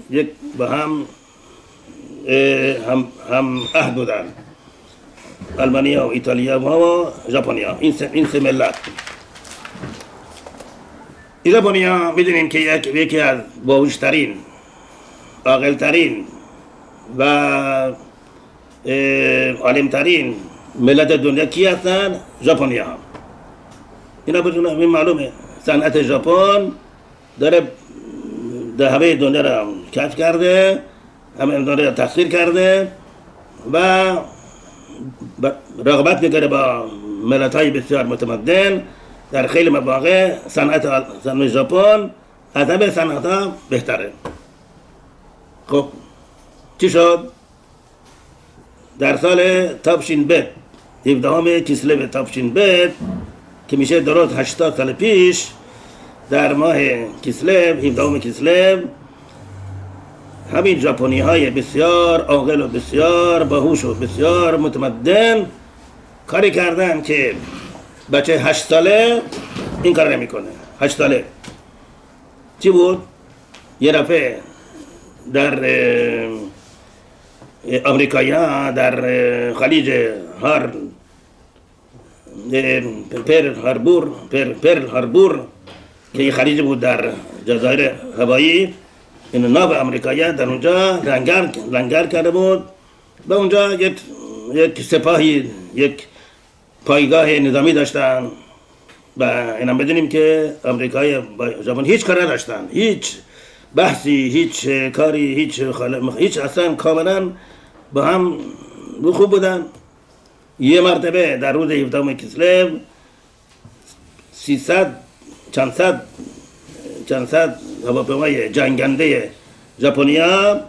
S1: یک با هم عهد بودن، آلمانیا و ایتالیا و ژاپنیا، این سه ملت. ژاپنیا میدونیم که یکی از باهوشترین، عاقلترین و عالمترین ملت دنیا کی هستن؟ ژاپنیا ها. اینا بدون معلومه صنعت ژاپن داره در همه دنیا را کشف کرده، همه دنیا را تسخیر کرده و رقابت میکنه با ملت های بسیار متمدن. در خیلی مواقع صنعت ژاپن از همه صنعت ها بهتره. خب چی شد؟ در سال تابشین بد 17 کسلو تابشین بد که میشه درست 80 سال پیش، در ماه کسلو 17 کسلو همین ژاپنی های بسیار عاقل و بسیار باهوش و بسیار متمدن کاری کردن که بچه 8 ساله این کار نمیکنه. 8 ساله چی بود؟ یه دفعه در امریکایی در خلیج پرل هاربور که یه خلیج بود در جزایر هوایی، این ناو امریکایی در اونجا لنگر کرده بود و اونجا یک سپاهی، یک پایگاه نظامی داشتن و اینا بدونیم که امریکایی با ژاپن هیچ کار نداشتن، هیچ بحثی، هیچ کاری، هیچ اصلا کاملا با هم خوب بودن. یه مرتبه در روز 17 کسلو 300 چند صد هواپیمای جنگنده ژاپنیا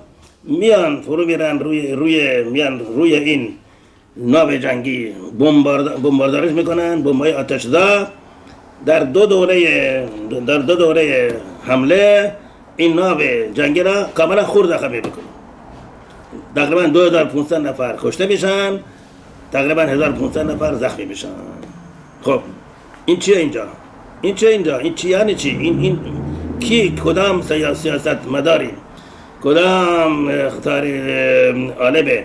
S1: میان فرو میرن روی این ناو جنگی، بمباردارش میکنن، بمبای آتشزا. در دو دوره حمله این ناو جنگی را کاملا خورد خمی میکنن. تقریبا 2500 نفر کشته میشن، تقریبا 1500 نفر زخمی میشن. خب این چیه اینجا؟ این چی یعنی چی؟ این کی؟ کدام سیاست مداری، کدام اختار عالم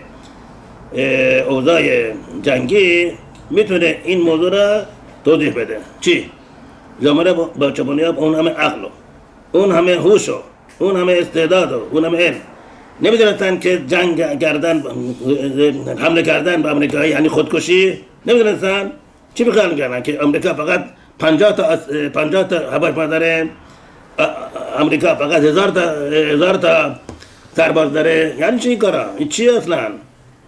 S1: اوضاع جنگی میتونه این موضوع را توضیح بده؟ چی؟ زمانه با ژاپنیا اون همه عقل، اون همه هوش، اون همه استعداد، اون همه علم نمیدونستن که جنگ کردن، حمله کردن به امریکایی یعنی خودکشی؟ نمیدونستن؟ چی بخیال میکنن که امریکا فقط 50 تا هواپیما داره، امریکا فقط 1000 تا سرباز داره؟ یعنی چی این کارا؟ این چی اصلا؟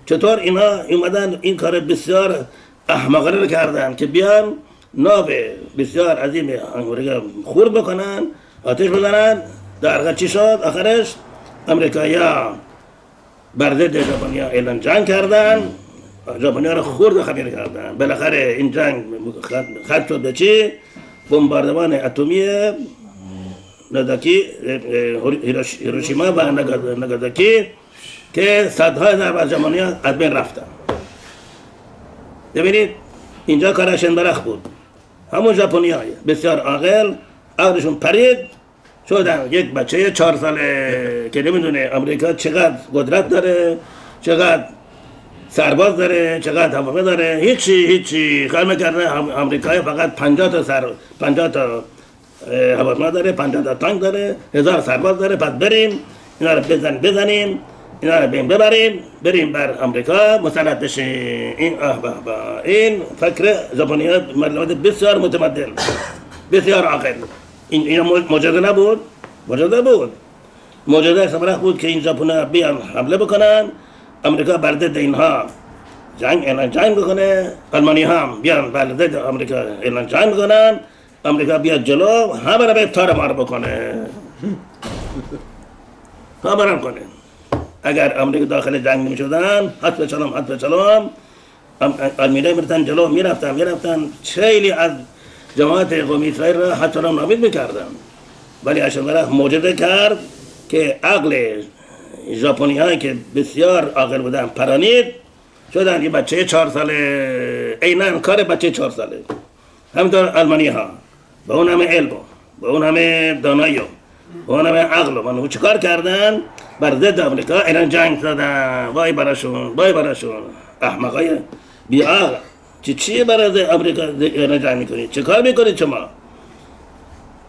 S1: چطور اینا اومدن این کار بسیار احمقانه رو کردن که بیان ناو بسیار عظیم امریکا خورد بکنن، آتش بزنن؟ در آخر چی شد؟ آخرش امریکایی‌ها بر ضد ژاپنیا اعلان جنگ کردن، ژاپنیا رو خورد و خمیر کردن. بالاخره این جنگ ختم شد به چی؟ بمباردمان اتمی هیروشیما و ناگازاکی که صدها هزار از ژاپنیا از بین رفتن. ببینید اینجا کار شنبرخ بود. همون ژاپنی‌های بسیار عاقل عقلشون پرید، شدن یک بچه 4 ساله که نمیدونه امریکا چقدر قدرت داره، چقدر سرباز داره، چقدر هواپیما داره. هیچی خیال می‌کرده امریکایی فقط 50 تا هواپیما داره، 50 تا تانک داره، 1000 سرباز داره، پس بریم اینا رو بزنیم اینا رو ببریم بریم بر آمریکا مسلط بشیم. این فکر ژاپنی‌ها ملت بسیار متمدن، بسیار عاقل. اینا معجزه نبود؟ معجزه بود. معجزه سمرخ بود که این ژاپنی‌ها بیان حمله بکنن، آمریکا بر ضد اینها جنگ بکنه، آلمانی هم بیان بر ضد آمریکا اعلان جنگ بکنن، آمریکا بیاد جلو همه را به تار مار بکنه، همه را کنه. اگر آمریکا داخل جنگ نمی شدن حد به سلام آلمانی میرفتن جلو، میرفتن خیلی از جماعت قومی اسرائیل را حد سلام نابود میکردن. ولی اشتباه معجزه کرد که عقل ژاپنی هایی که بسیار عاقل بودن پرانید شدن. یه بچه 4 ساله عیناً کار بچه 4 ساله. همینطور آلمانی ها با اون همه علم، با اون همه دانایی، با اون همه عقل و چیکار کردن؟ بر ضد آمریکا ایران جنگ زدن. وای براشون احمقای بی عقل. چیه برای ضد آمریکا ایران جنگ میکنید؟ چه کار میکنید شما؟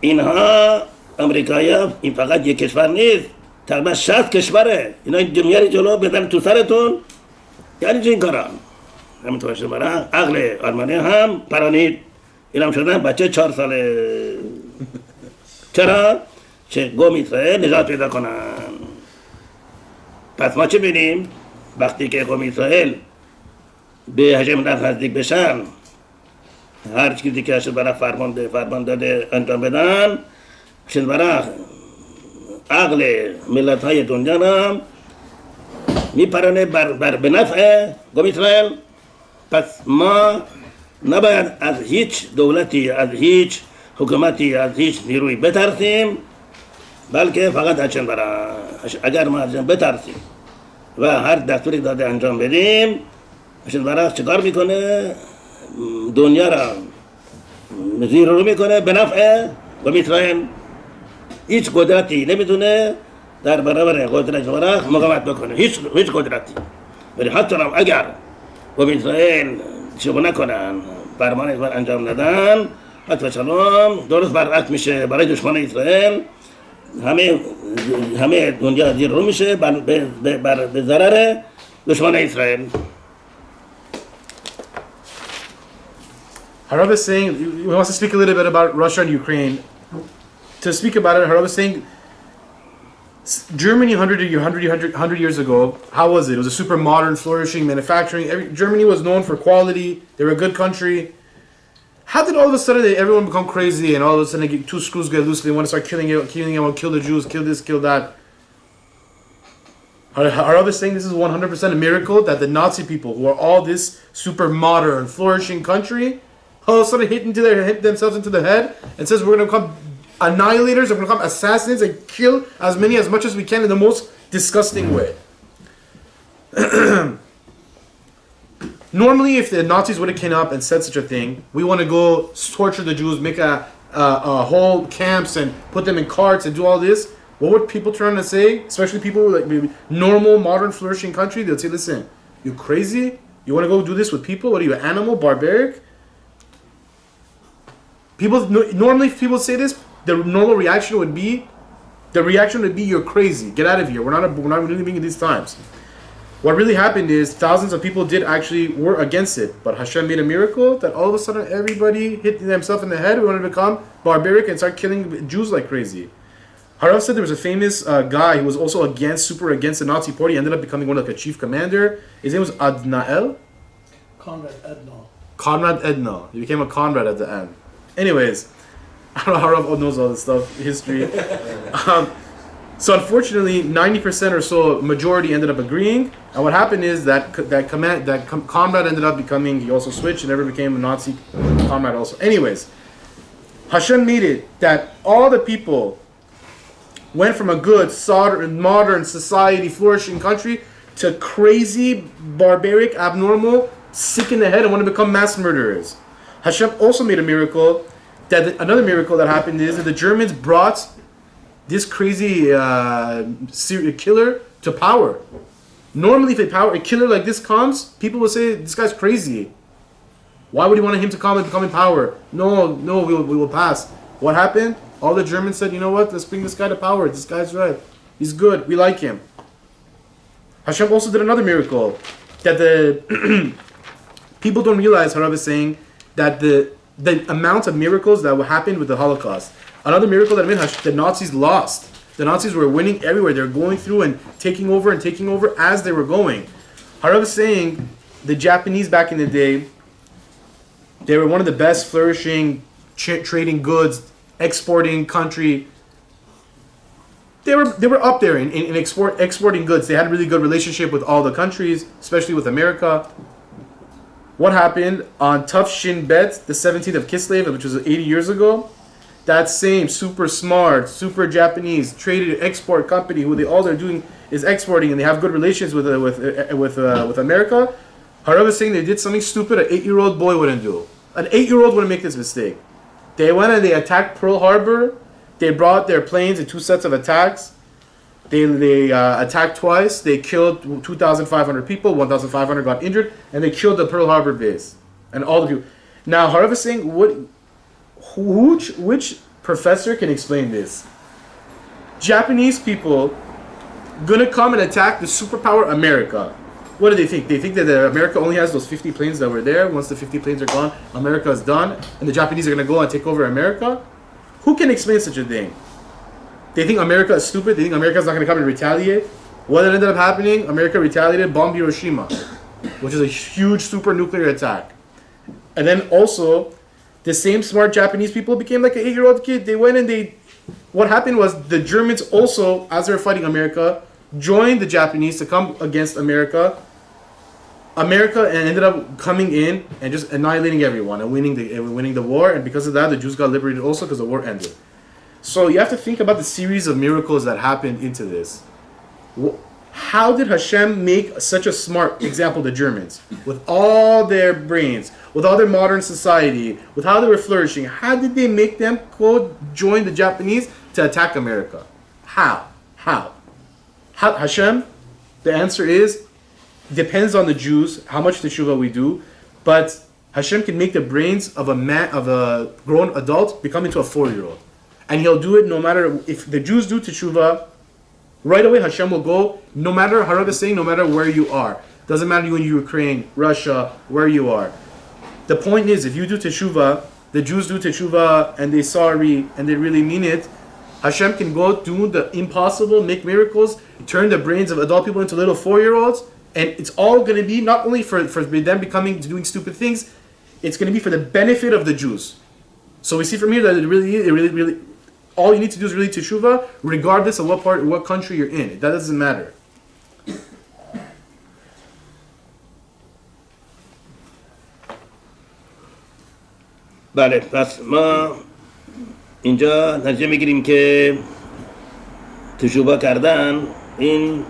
S1: اینها آمریکایی‌ها این فقط یک کشور نیست، تقریبا 60 کشوره. اینا دنیا رو جلو بدن تو سرتون. یعنی چه این کارا؟ همینطور شده برای عقل آلمانی هم پرانید. این هم شدن بچه 4 ساله. چرا؟ چه قوم اسرائیل نجات پیدا کنن. پس ما چه بینیم؟ وقتی که قوم اسرائیل به هشم نزدیک بشن، هر چیزی که شد برای فرمان داده انجام بدن، شد برای عقل ملت های دنیا هم میپرانه بر به نفع قوم اسرائیل. پس ما نباید از هیچ دولتی، از هیچ حکومتی، از هیچ نیروی بترسیم، بلکه فقط هشم برای. اگر ما هشم بترسیم و هر دستوری داده انجام بدیم، هشم برای چکار میکنه؟ دنیا را زیر رو میکنه به نفع قوم اسرائیل. هیچ قدرتی نمیتونه در برابر قدرت برای مقاومت بکنه، هیچ قدرتی. ولی حتی هم اگر قوم اسرائیل شبه نکنن، فرمان اسرائیل انجام ندن، حتی سلام درست برعکس میشه برای دشمن اسرائیل. همه دنیا زیر رو میشه به ضرر دشمن اسرائیل.
S2: Harav is saying, he wants to speak a little bit about Russia and Ukraine. To speak about it, Harav is saying, Germany 100 years ago, how was it? It was a super modern, flourishing manufacturing. Germany was known for quality. They were a good country. How did all of a sudden everyone become crazy and all of a sudden 2 screws get loose? They want to start killing everyone, kill the Jews, kill this, kill that. Harav is saying this is 100% a miracle that the Nazi people, who are all this super modern, flourishing country, all of a sudden hit themselves into the head and says we're going to become annihilators, we're going to become assassins and kill as much as we can in the most disgusting way. Normally, if the Nazis would have came up and said such a thing, we want to go torture the Jews, make a whole camps and put them in carts and do all this. What would people turn to say? Especially people like maybe normal, modern, flourishing country, they'll say, listen, you crazy? You want to go do this with people? What are you, an animal, barbaric? Normally if people say this, the normal reaction would be, you're crazy, get out of here. We're not living in these times. What really happened is thousands of people did actually were against it, but Hashem made a miracle that all of a sudden everybody hit themselves in the head. We wanted to become barbaric and start killing Jews like crazy. Harav said there was a famous guy who was also super against the Nazi party. He ended up becoming one of a chief commander. His name was Adnael. Conrad Ednal. He became a Conrad at the end. Anyways, I don't know how Harav knows all this stuff, history. So unfortunately, 90% or so majority ended up agreeing. And what happened is that Conrad ended up becoming, he also switched and never became a Nazi Conrad also. Anyways, Hashem made it that all the people went from a good, modern society, flourishing country to crazy, barbaric, abnormal, sick in the head and want to become mass murderers. Hashem also made a miracle. Another miracle that happened is that the Germans brought this crazy serial killer to power. Normally, if a killer like this comes, people will say, this guy's crazy. Why would he want him to come and become in power? No, we will pass. What happened? All the Germans said, you know what, let's bring this guy to power. This guy's right. He's good. We like him. Hashem also did another miracle that the people don't realize. Harav is saying that the amount of miracles that happened with the Holocaust. Another miracle that the Nazis lost. The Nazis were winning everywhere. They were going through and taking over as they were going. Harav is saying the Japanese back in the day, they were one of the best flourishing, trading goods, exporting country. They were up there in exporting goods. They had a really good relationship with all the countries, especially with America. What happened on Tuf Shin Bet, the 17th of Kislev, which was 80 years ago? That same super smart, super Japanese traded export company, who all they're doing is exporting, and they have good relations with America. Harav is saying they did something stupid an 8-year-old boy wouldn't do. An 8-year-old wouldn't make this mistake. They went and they attacked Pearl Harbor. They brought their planes in 2 sets of attacks. They attacked twice. They killed 2,500 people. 1,500 got injured, and they killed the Pearl Harbor base and all the people. Now Harav is saying, which professor can explain this? Japanese people gonna come and attack the superpower America. What do they think? They think that America only has those 50 planes that were there. Once the 50 planes are gone, America is done, and the Japanese are gonna go and take over America? Who can explain such a thing? They think America is stupid. They think America is not gonna come and retaliate. What ended up happening? America retaliated, bombed Hiroshima, which is a huge super nuclear attack. And then also, the same smart Japanese people became like an 8-year-old kid. They went and what happened was the Germans also, as they were fighting America, joined the Japanese to come against America. America ended up coming in and just annihilating everyone and winning the war. And because of that, the Jews got liberated also because the war ended. So you have to think about the series of miracles that happened into this. How did Hashem make such a smart example, the Germans, with all their brains, with all their modern society, with how they were flourishing? How did they make them go join the Japanese to attack America? How? Hashem? The answer is, depends on the Jews, how much teshuvah we do, but Hashem can make the brains of a grown adult become into a 4-year-old. And he'll do it no matter, if the Jews do teshuvah, right away Hashem will go, no matter, Harav is saying, no matter where you are. Doesn't matter you in Ukraine, Russia, where you are. The point is, if you do teshuvah, the Jews do teshuvah, and they sorry, and they really mean it, Hashem can go do the impossible, make miracles, turn the brains of adult people into little 4-year-olds, and it's all going to be not only for them doing stupid things, it's going to be for the benefit of the Jews. So we see from here that it really, all you need to do is really teshuvah, regardless of what country you're in. That doesn't matter.
S1: بله پس ما اینجا نتیجه میگیریم که تشوبه کردن این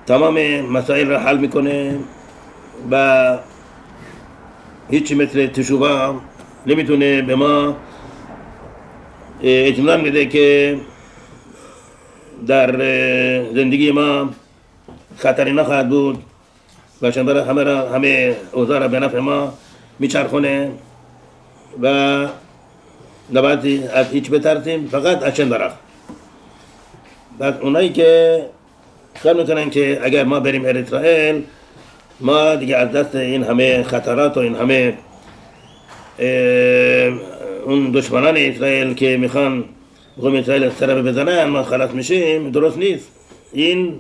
S1: تمام مسائل را حل میکنه و هیچی مثل تشوبه نمیتونه به ما اطمینان میده که در زندگی ما خطری نخواهد بود و همه اوضاع را به نفع ما میچرخونه و نباید از هیچ بترسیم، فقط از چند طرف. بعد اونایی که خیال میکنن که اگر ما بریم اسرائیل ما دیگه از دست این همه خطرات و این همه اون دشمنان اسرائیل که میخوان اسرائیل سر بزنن ما خلاص میشیم، درست نیست. این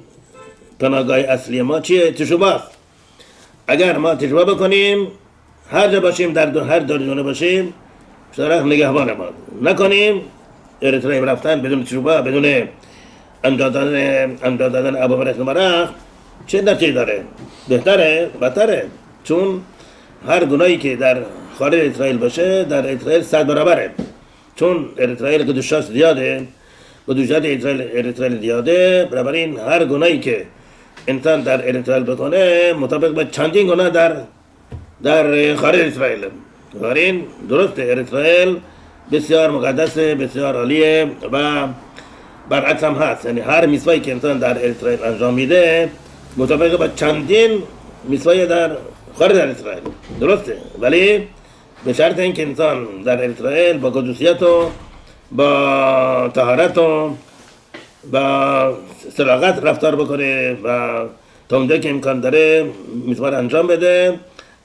S1: پناهگاه اصلی ما چیه؟ تشوبه است. اگر ما تشوبه بکنیم هر جا باشیم، در هر دنیا باشیم، شرح نگهبان ما نکنیم، اسرائیل رفتن بدون تشوبه، بدون انجام دادن ابوبکر مرخ چه نتیجه داره؟ بهتره؟ بدتره؟ چون هر گناهی که در خارج اسرائیل باشه در اسرائیل 100 برابره. چون اسرائیل قدوشش زیاده، قدوشات اسرائیل زیاده، بنابراین هر گناهی که انسان در اسرائیل بکنه مطابق با چندین گناه در خارج اسرائیل. بنابراین درسته اسرائیل بسیار مقدسه، بسیار عالیه و برعکس هم هست. یعنی هر میثوایی که انسان در اسرائیل انجام میده مطابق با چندین میثوای در خارج اسرائیل، درسته، ولی به شرط اینکه انسان در اسرائیل با قدوسیت و با طهارت و با صداقت رفتار بکنه و تا اونجا که امکان داره میتونه انجام بده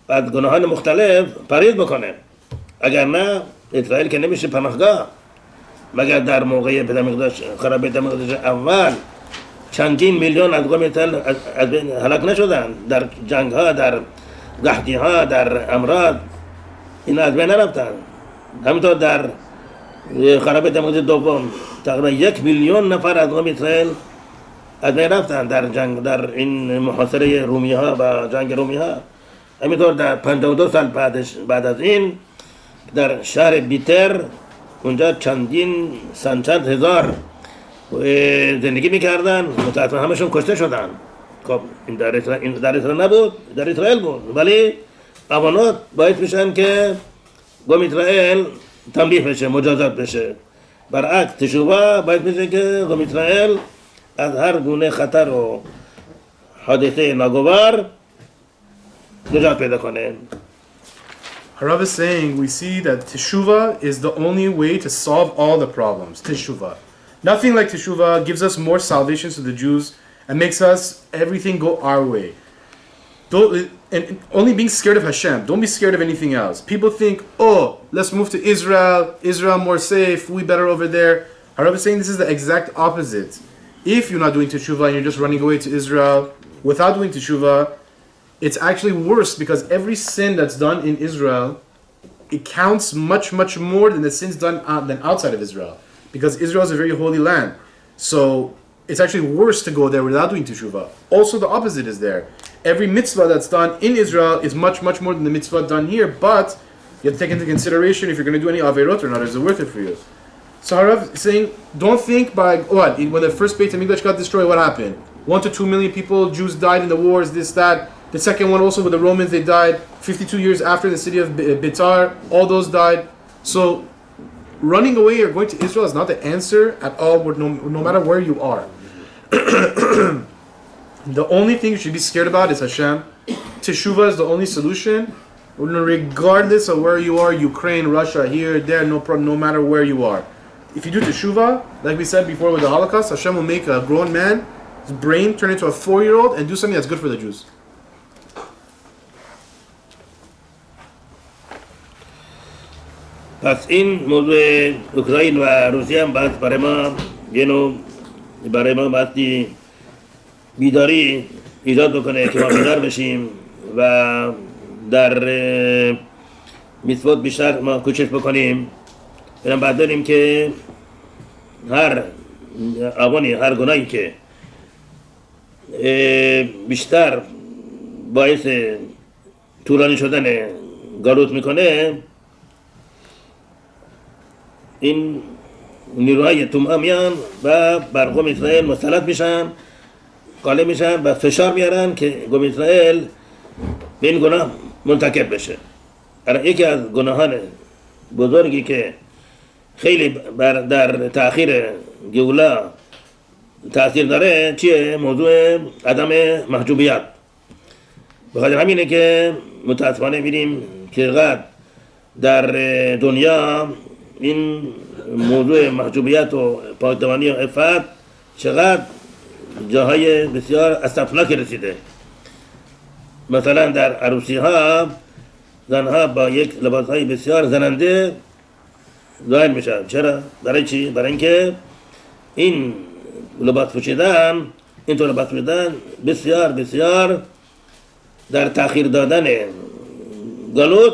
S1: و از گناهان مختلف پرهیز بکنه. اگر نه اسرائیل که نمیشه پناهگاه، مگر در موقع خراب بیت المقدس اول چندین میلیون از قوم اسرائیل از بین هلاک نشدن در جنگ ها، در قحطی ها، در امراض، اینا از بین نرفتن. همینطور در خراب بیت المقدس دوم تقریبا 1 میلیون نفر از قوم اسرائیل از بین رفتن در جنگ، در این محاصره رومی ها و جنگ رومی ها. همینطور در 52 سال بعد از این در شهر بیتر اونجا چند هزار زندگی میکردن، متاسفانه همشون کشته شدن. خب این در اسرائیل نبود، در اسرائیل بود، ولی اوانات باعث میشن که قوم اسرائیل تنبیه بشه، مجازات بشه. برعکس تشوبه باعث میشه که قوم اسرائیل از هر گونه خطر و حادثه ناگوار نجات پیدا کنه.
S2: Harav is saying we see that Teshuvah is the only way to solve all the problems. Teshuvah. Nothing like Teshuvah gives us more salvation to the Jews and makes us everything go our way. And only being scared of Hashem. Don't be scared of anything else. People think, oh, let's move to Israel. Israel more safe. We better over there. Harav is saying this is the exact opposite. If you're not doing Teshuvah and you're just running away to Israel without doing Teshuvah, it's actually worse because every sin that's done in Israel, it counts much, much more than the sins done than outside of Israel. Because Israel is a very holy land. So it's actually worse to go there without doing Teshuvah. Also the opposite is there. Every mitzvah that's done in Israel is much, much more than the mitzvah done here, but you have to take into consideration if you're going to do any averot or not, is it worth it for you? So Harav is saying, don't think by, what, when the first Beit HaMikdash got destroyed, what happened? 1 to 2 million people, Jews died in the wars, this, that. The second one also with the Romans, they died 52 years after the city of Bitar, all those died. So running away or going to Israel is not the answer at all, no matter where you are. The only thing you should be scared about is Hashem. Teshuvah is the only solution, regardless of where you are, Ukraine, Russia, here, there, no problem, no matter where you are. If you do Teshuvah, like we said before with the Holocaust, Hashem will make a grown man, his brain turn into a 4-year-old and do something that's good for the Jews.
S1: پس این موضوع اوکراین و روسیه هم باید برای ما بایستی بیداری ایجاد بکنه که ما بیدار بشیم و در میتوات بیشتر ما کوشش بکنیم. برام باید داریم که هر گناهی که بیشتر باعث طولانی شدن گالوت میکنه، این نیروهای طمع میان و بر قوم اسرائیل مسلط میشن، غالب میشن و فشار میارن که قوم اسرائیل به این گناه منتکب بشه. یکی از گناهان بزرگی که خیلی در تأخیر گولا تأثیر داره چیه؟ موضوع عدم محجوبیت. بخاطر همینه که متاسفانه می‌بینیم که قد در دنیا این موضوع محجوبیت و پاکدامنی و عفت چقدر جاهای بسیار اسفناک رسیده. مثلا در عروسی ها زنها با یک لباس های بسیار زننده ظاهر میشن. چرا؟ برای چی؟ برای اینکه این لباس پوشیدن بسیار بسیار در تأخیر دادن گالوت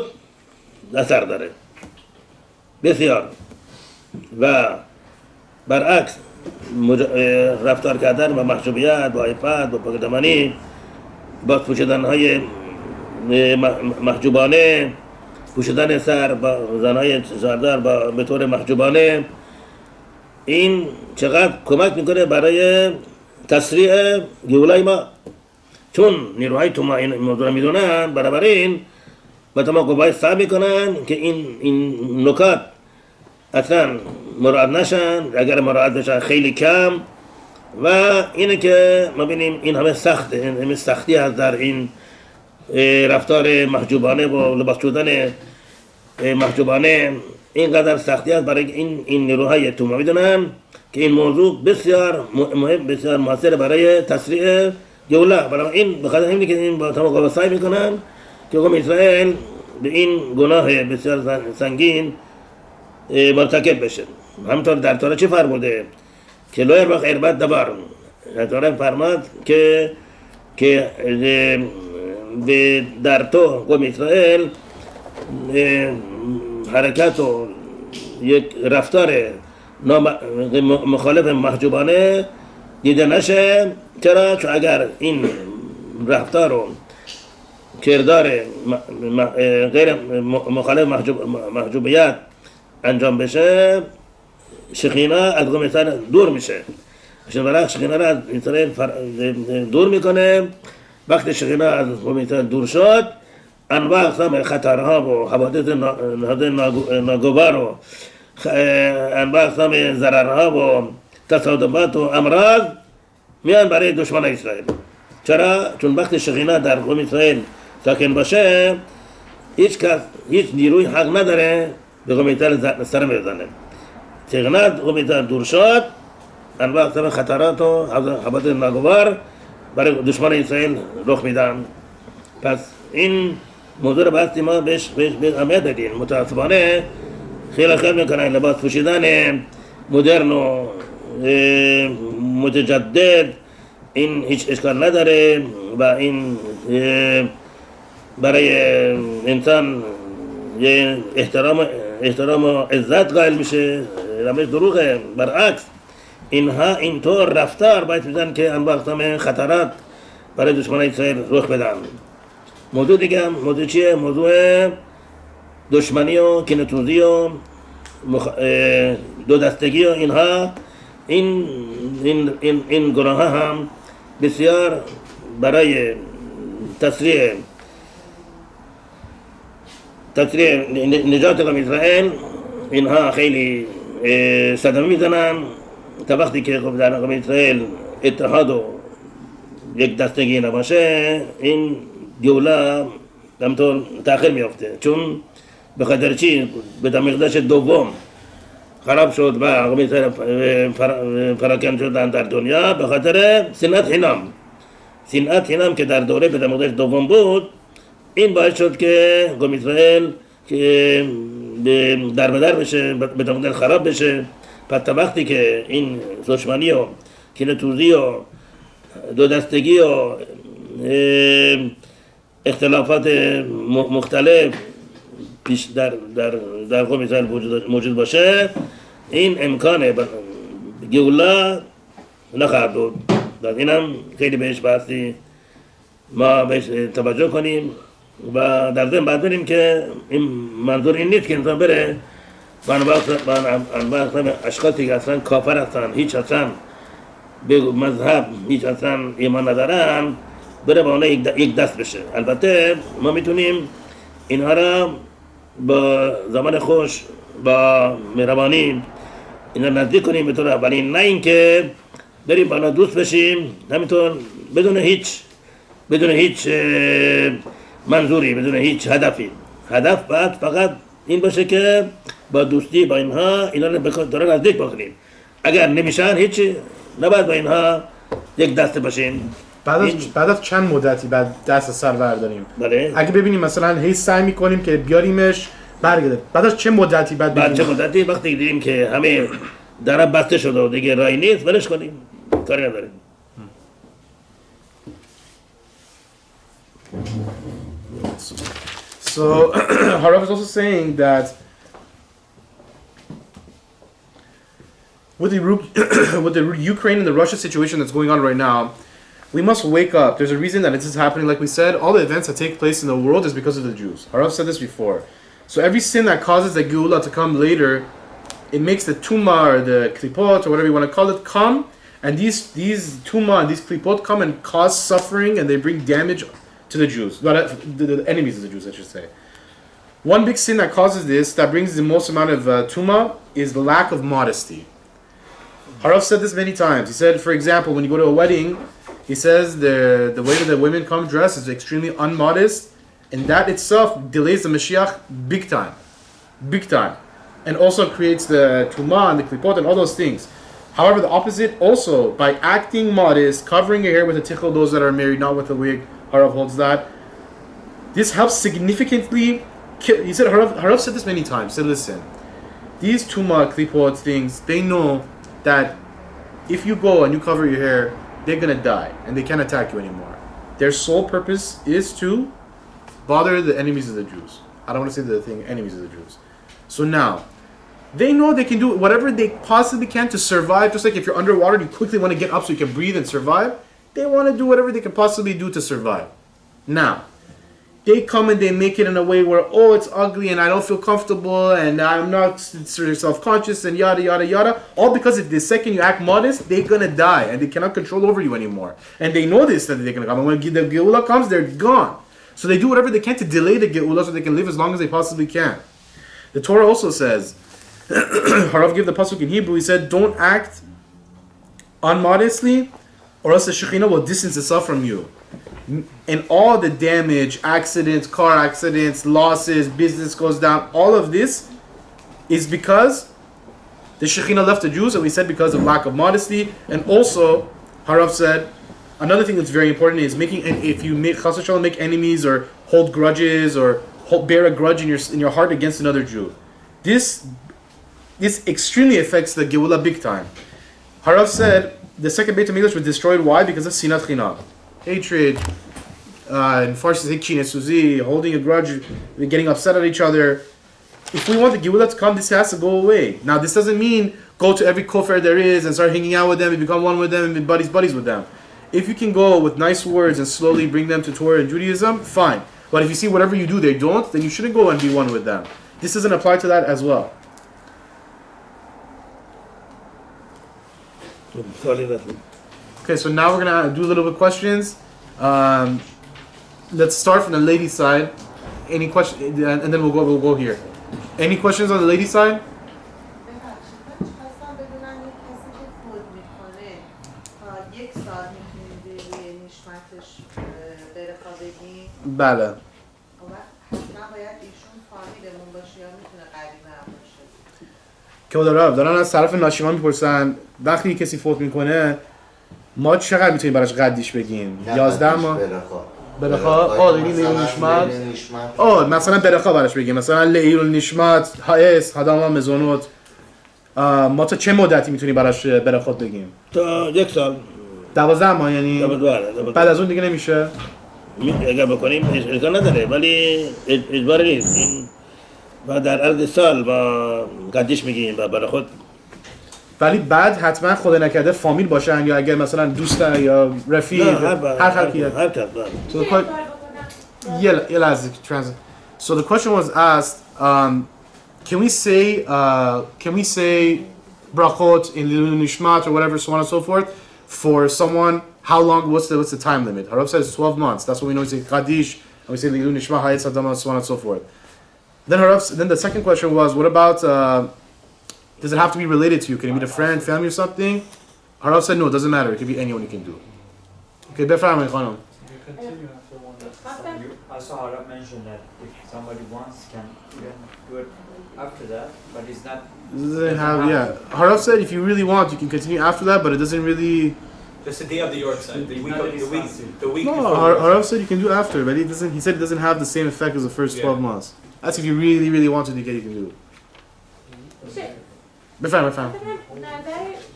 S1: اثر داره بسیار. و برعکس رفتار کردن با محجوبیت، با عفت، با پاکدامنی، با پوشیدن های محجوبانه، پوشیدن سر با زنهای سردار به طور محجوبانه، این چقدر کمک میکنه برای تسریع گولای ما. چون نیروهای طمع این موضوع میدونن، بنابراین با تمام قوای صعب میکنن که این نکات اصلا مراعات نشن. اگر مراعات بشن خیلی کم. و اینه که ما بینیم این همه سختی هست در این رفتار محجوبانه و لباس شدن محجوبانه. اینقدر سختی است برای این نیروهای توما. میدونم که این موضوع بسیار مهم، بسیار موثر برای تسریع جوله. برای این بخاطر همینه که این با تمام سعی میکنن که قوم اسرائیل به این گناه بسیار سنگین مرتکب بشه. همطور در تورا چه فرموده که لا یربح اربد دبر، در تورا فرمود که در تو قوم اسرائیل حرکت و یک رفتار مخالف محجوبانه دیده نشه. چرا؟ چون اگر این رفتار و کردار غیر مخالف محجوبیت انجام بشه، شخینه از قوم اسرائیل دور میشه. شخینه را از اسرائیل دور میکنه. وقتی شخینه از قوم اسرائیل دور شد، انواع اقسام خطرها و حوادث ناگوار و انواع اقسام ضررها و تصادمات و امراض میان برای دشمن اسرائیل. چرا؟ چون وقتی شخینه در قوم اسرائیل ساکن باشه، هیچ نیروی حق نداره به قوم اسرائیل سر بزنه. شخینه قوم اسرائیل دور شد، انواع اقسام خطرات و حوادث ناگوار برای دشمن اسرائیل رخ میدن. پس این موضوع رو بحثی ما بهش اهمیت دادیم. متاسفانه خیلی میکنن لباس پوشیدن مدرن و متجدد، این هیچ اشکال نداره و این برای انسان یه احترام و عزت قائل میشه. همش دروغه. برعکس اینطور رفتار باید میزن که انواع اقسام خطرات برای دشمن اسرائیل رخ بدن. موضوع دیگه موضوع چیه؟ موضوع دشمنی و کینه‌توزی و دو دستگی و اینها. این گناه ها هم بسیار برای تسریع نجات قوم اسرائیل اینها خیلی صدمه میزنن. تا وقتی که در قوم اسرائیل اتحاد و یک دستگی نباشه، این جوله همطور تأخیر میافته. چون به خاطر چی؟ به دمقدش دوم خراب شد و قوم اسرائیل پراکن شدن در دنیا به خاطر صنعت حینام که در دوره به دمقدش دوم بود. این باعث شد که قوم اسرائیل که در بدر بشه، به دمقدش خراب بشه. پس تا وقتی که این دشمنی و کینه‌توزی و دو دستگی و اختلافات مختلف در قوم اسرائیل موجود باشه، این امکان گوله نخواهد بود. این هم خیلی بهش بحثی ما بهش توجه کنیم و در ضمن باید بدونیم که این منظور این نیست که انسان بره و انواع اشخاصی که اصلا کافر هستن، هیچ اصلا به مذهب هیچ اصلا ایمان ندارن، بره با اونها یک دست بشه. البته ما میتونیم اینها را با زمان خوش با مهربانی اینا نزدیک کنیم به طور اولی، نه اینکه بریم با اونها دوست بشیم همینطور بدون هیچ منظوری، بدون هیچ هدفی. هدف باید فقط این باشه که با دوستی با اینا رو به طور نزدیک بکنیم. اگر نمیشن هیچی نباید با اینها یک دست باشیم.
S2: بعد از چند مدتی بعد دست سر برداریم؟
S1: بله.
S2: اگه ببینیم مثلا هی سعی میکنیم که بیاریمش برگرده، بعد از چه مدتی
S1: بعد چه مدتی وقتی دیدیم که همه در بسته شده و دیگه راهی نیست، ولش کنیم، کاری نداریم.
S2: So Harav is also saying that with the Ukraine and the Russia situation that's going on right now, we must wake up. There's a reason that this is happening. Like we said, all the events that take place in the world is because of the Jews. Harav said this before. So every sin that causes the Geulah to come later, it makes the Tumah or the Klipot or whatever you want to call it come, and these Tumah and these Klipot come and cause suffering and they bring damage to the Jews, the enemies of the Jews, I should say. One big sin that causes this, that brings the most amount of Tumah, is the lack of modesty. Harav said this many times. He said, for example, when you go to a wedding, he says the way that the women come dressed is extremely unmodest, and that itself delays the Mashiach big time. and also creates the Tuma and the Klipot and all those things. However, the opposite also, by acting modest, covering your hair with a tichel, those that are married, not with a wig, Harav holds that. This helps significantly. He said, Harav said this many times. Said, listen, these Tuma, Klipot things, they know that if you go and you cover your hair, they're gonna die and they can't attack you anymore. Their sole purpose is to bother the enemies of the Jews. I don't want to say the thing, enemies of the Jews. So now, they know they can do whatever they possibly can to survive. Just like if you're underwater and you quickly want to get up so you can breathe and survive, they want to do whatever they can possibly do to survive. Now, they come and they make it in a way where, oh, it's ugly and I don't feel comfortable and I'm not self-conscious and yada, yada, yada. All because if the second you act modest, they're going to die and they cannot control over you anymore. And they know this, that they're going to come. And when the Geula comes, they're gone. So they do whatever they can to delay the Geula so they can live as long as they possibly can. The Torah also says, Harav gave the pasuk in Hebrew, he said, don't act unmodestly or else the Shekhinah will distance itself from you. And all the damage, accidents, car accidents, losses, business goes down, all of this is because the Shekhinah left the Jews, and we said because of lack of modesty. And also, Harav said, another thing that's very important is making, and if you make chas v'shalom, make enemies or hold grudges or bear a grudge in your heart against another Jew. This extremely affects the Geula big time. Harav said the second Beit HaMikdash was destroyed. Why? Because of sinat chinam, hatred, in Farsi hikchi nesuzi, holding a grudge, getting upset at each other. If we want the Geula to come, this has to go away. Now, this doesn't mean go to every kofar there is and start hanging out with them and become one with them and be buddies with them. If you can go with nice words and slowly bring them to Torah and Judaism, fine. But if you see whatever you do they don't, then you shouldn't go and be one with them. This doesn't apply to that as well. Okay, so now we're gonna do a little bit of questions. Let's start from the ladies' side. Any question, and then we'll go here. Any questions on the ladies' side? بله. که دارن از طرف ناشیمان میپرسن وقتی کسی فوت میکنه ما چقدر میتونیم براش قدیش بگیم؟ 11 ماه برخا لیل نشمت مثلا برخا براش بگیم، مثلا لیل نشمت هایس هدام مزونوت. ما تا چه مدتی میتونیم براش برخات بگیم؟
S1: تا 1 سال
S2: 12 ماه یعنی بعد از اون دیگه نمیشه؟
S1: اگر بکنیم امکان نداره ولی اجباری نیست. و در عرض سال با قدیش میگیم و برای خود.
S2: ولی بعد حتما خدا نکرده فامیل باشن یا اگر مثلا دوستن یا رفیق هر خلقیت. So the question was asked, can we say brachot in Lilu Nishmat or whatever, so on and so forth, for someone? How long? What's the time limit? Harav says 12 months. That's what we know. We say Kaddish and we say Lilu Nishmat, Hayat Sadama, so on and so forth. Then the second question was, what about? Does it have to be related to you? Can it be a friend, family, or something? Harav said no. It doesn't matter. It could be anyone you can do. Okay, Befram and Khanam.
S3: You continue after one. I saw Harav mention that if somebody wants, can even do it after that, but it's not.
S2: Doesn't have, yeah. Harav said if you really want, you can continue after that, but it doesn't really.
S4: Just the day of the Yorkshire, the week.
S2: No, Harav said you can do after, but he doesn't. He said it doesn't have the same effect as the first 12 months. That's if you really, really want to do it, you can do it. بفهم
S5: نظر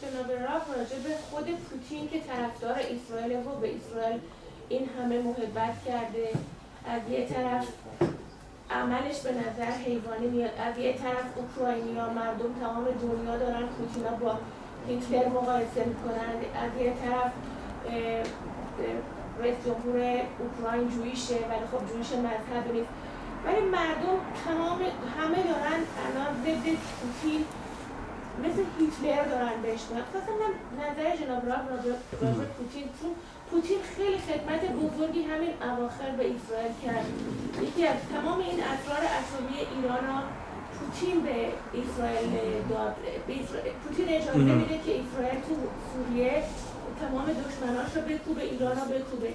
S5: جناب راف راجع به خود پوتین که طرفدار اسرائیل و به اسرائیل این همه محبت کرده، از یه طرف عملش به نظر حیوانی میاد، از یه طرف اوکراینیا مردم تمام دنیا دارن پوتینا با هیتلر مقایسه میکنن، از یه طرف رئیس جمهور اوکراین جویشه ولی خب جویش مذهبی نیست، ولی مردم همه دارن الان ضد پوتین مثل هیتلر دارن بهش میاد. خواستم من نظر جناب راف راجع به پوتین خیلی خدمت بزرگی همین اواخر به اسرائیل کرد. یکی از تمام این اسرار اسامی ایران را پوتین به اسرائیل داد. پوتین اجازه میده که اسرائیل تو سوریه تمام دشمناش رو بکوبه، ایران رو بکوبه.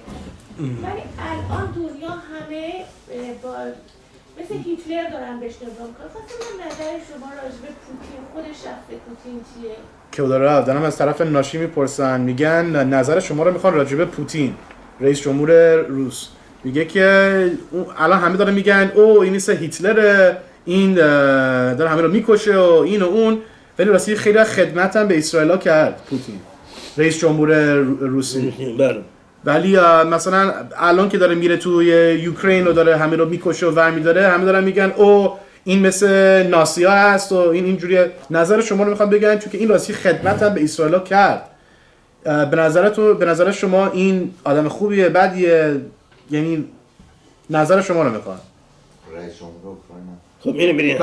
S5: ولی الان دنیا همه با مثل مثل هیتلر دارن بهش نگاه میکنن. خواستم من نظر شما راجع به پوتین، خود شخص پوتین چیه؟
S2: کودارا دارم از طرف ناشی میپرسن، میگن نظر شما رو میخوان راجع به پوتین رئیس جمهور روس. میگه که الان همه دارن میگن او این مثل هیتلر، این داره همه رو میکشه و این و اون، ولی راستی خیلی خدمت هم به اسرائیل کرد پوتین رئیس جمهور روسی.
S1: بله.
S2: ولی مثلا الان که داره میره توی یوکرین و داره همه رو میکشه و ور میداره، همه دارن میگن او این مثل ناسیا هست و این اینجوریه. نظر شما رو میخوام بگم چون که این راستی خدمت هم به اسرائیل کرد. به نظر شما این آدم خوبیه بدیه؟ یعنی نظر شما رو میخوام.
S6: رئیس جمهور اوکراین.
S1: خب اینو برین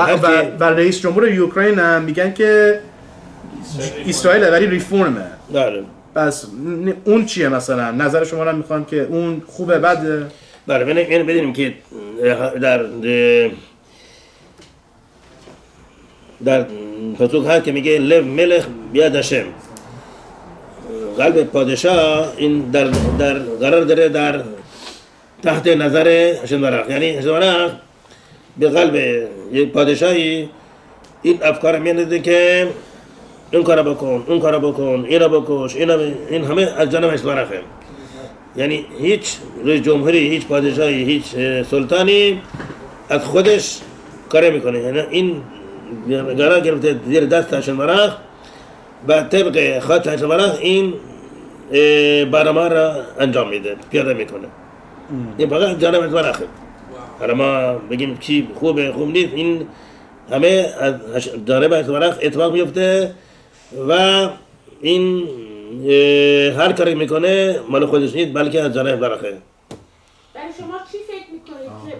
S2: و رئیس جمهور یوکرین هم میگن که اسرائیل ولی ریفورمه.
S1: بله.
S2: پس اون چیه مثلا؟ نظر شما رو میخوام که اون خوبه بده؟
S1: بله اینو بدونیم که در پاسخ هست که میگه لب ملخ بیاد هشم، قلب پادشاه این در قرار داره در تحت نظر هشم برخ. یعنی هشم برخ به قلب یک پادشاهی این افکار میانده که این کارا بکن، اون کارا بکن، اینا بکش، این همه از جانب هشم برخه. یعنی هیچ رئیس جمهوری، هیچ پادشاهی، هیچ سلطانی از خودش کار میکنه. یعنی این قرار گرفته زیر دست هشم برخ و طبق خط هشم برخ این برنامه را انجام میده، پیاده میکنه. این فقط جانب هشم برخه. حالا ما بگیم چی خوبه خوب نیست، این همه از جانب هشم برخ اتفاق میفته و این هر کاری میکنه مال خودش نیست بلکه از جانب برخه.
S5: برای شما چی فکر میکنید که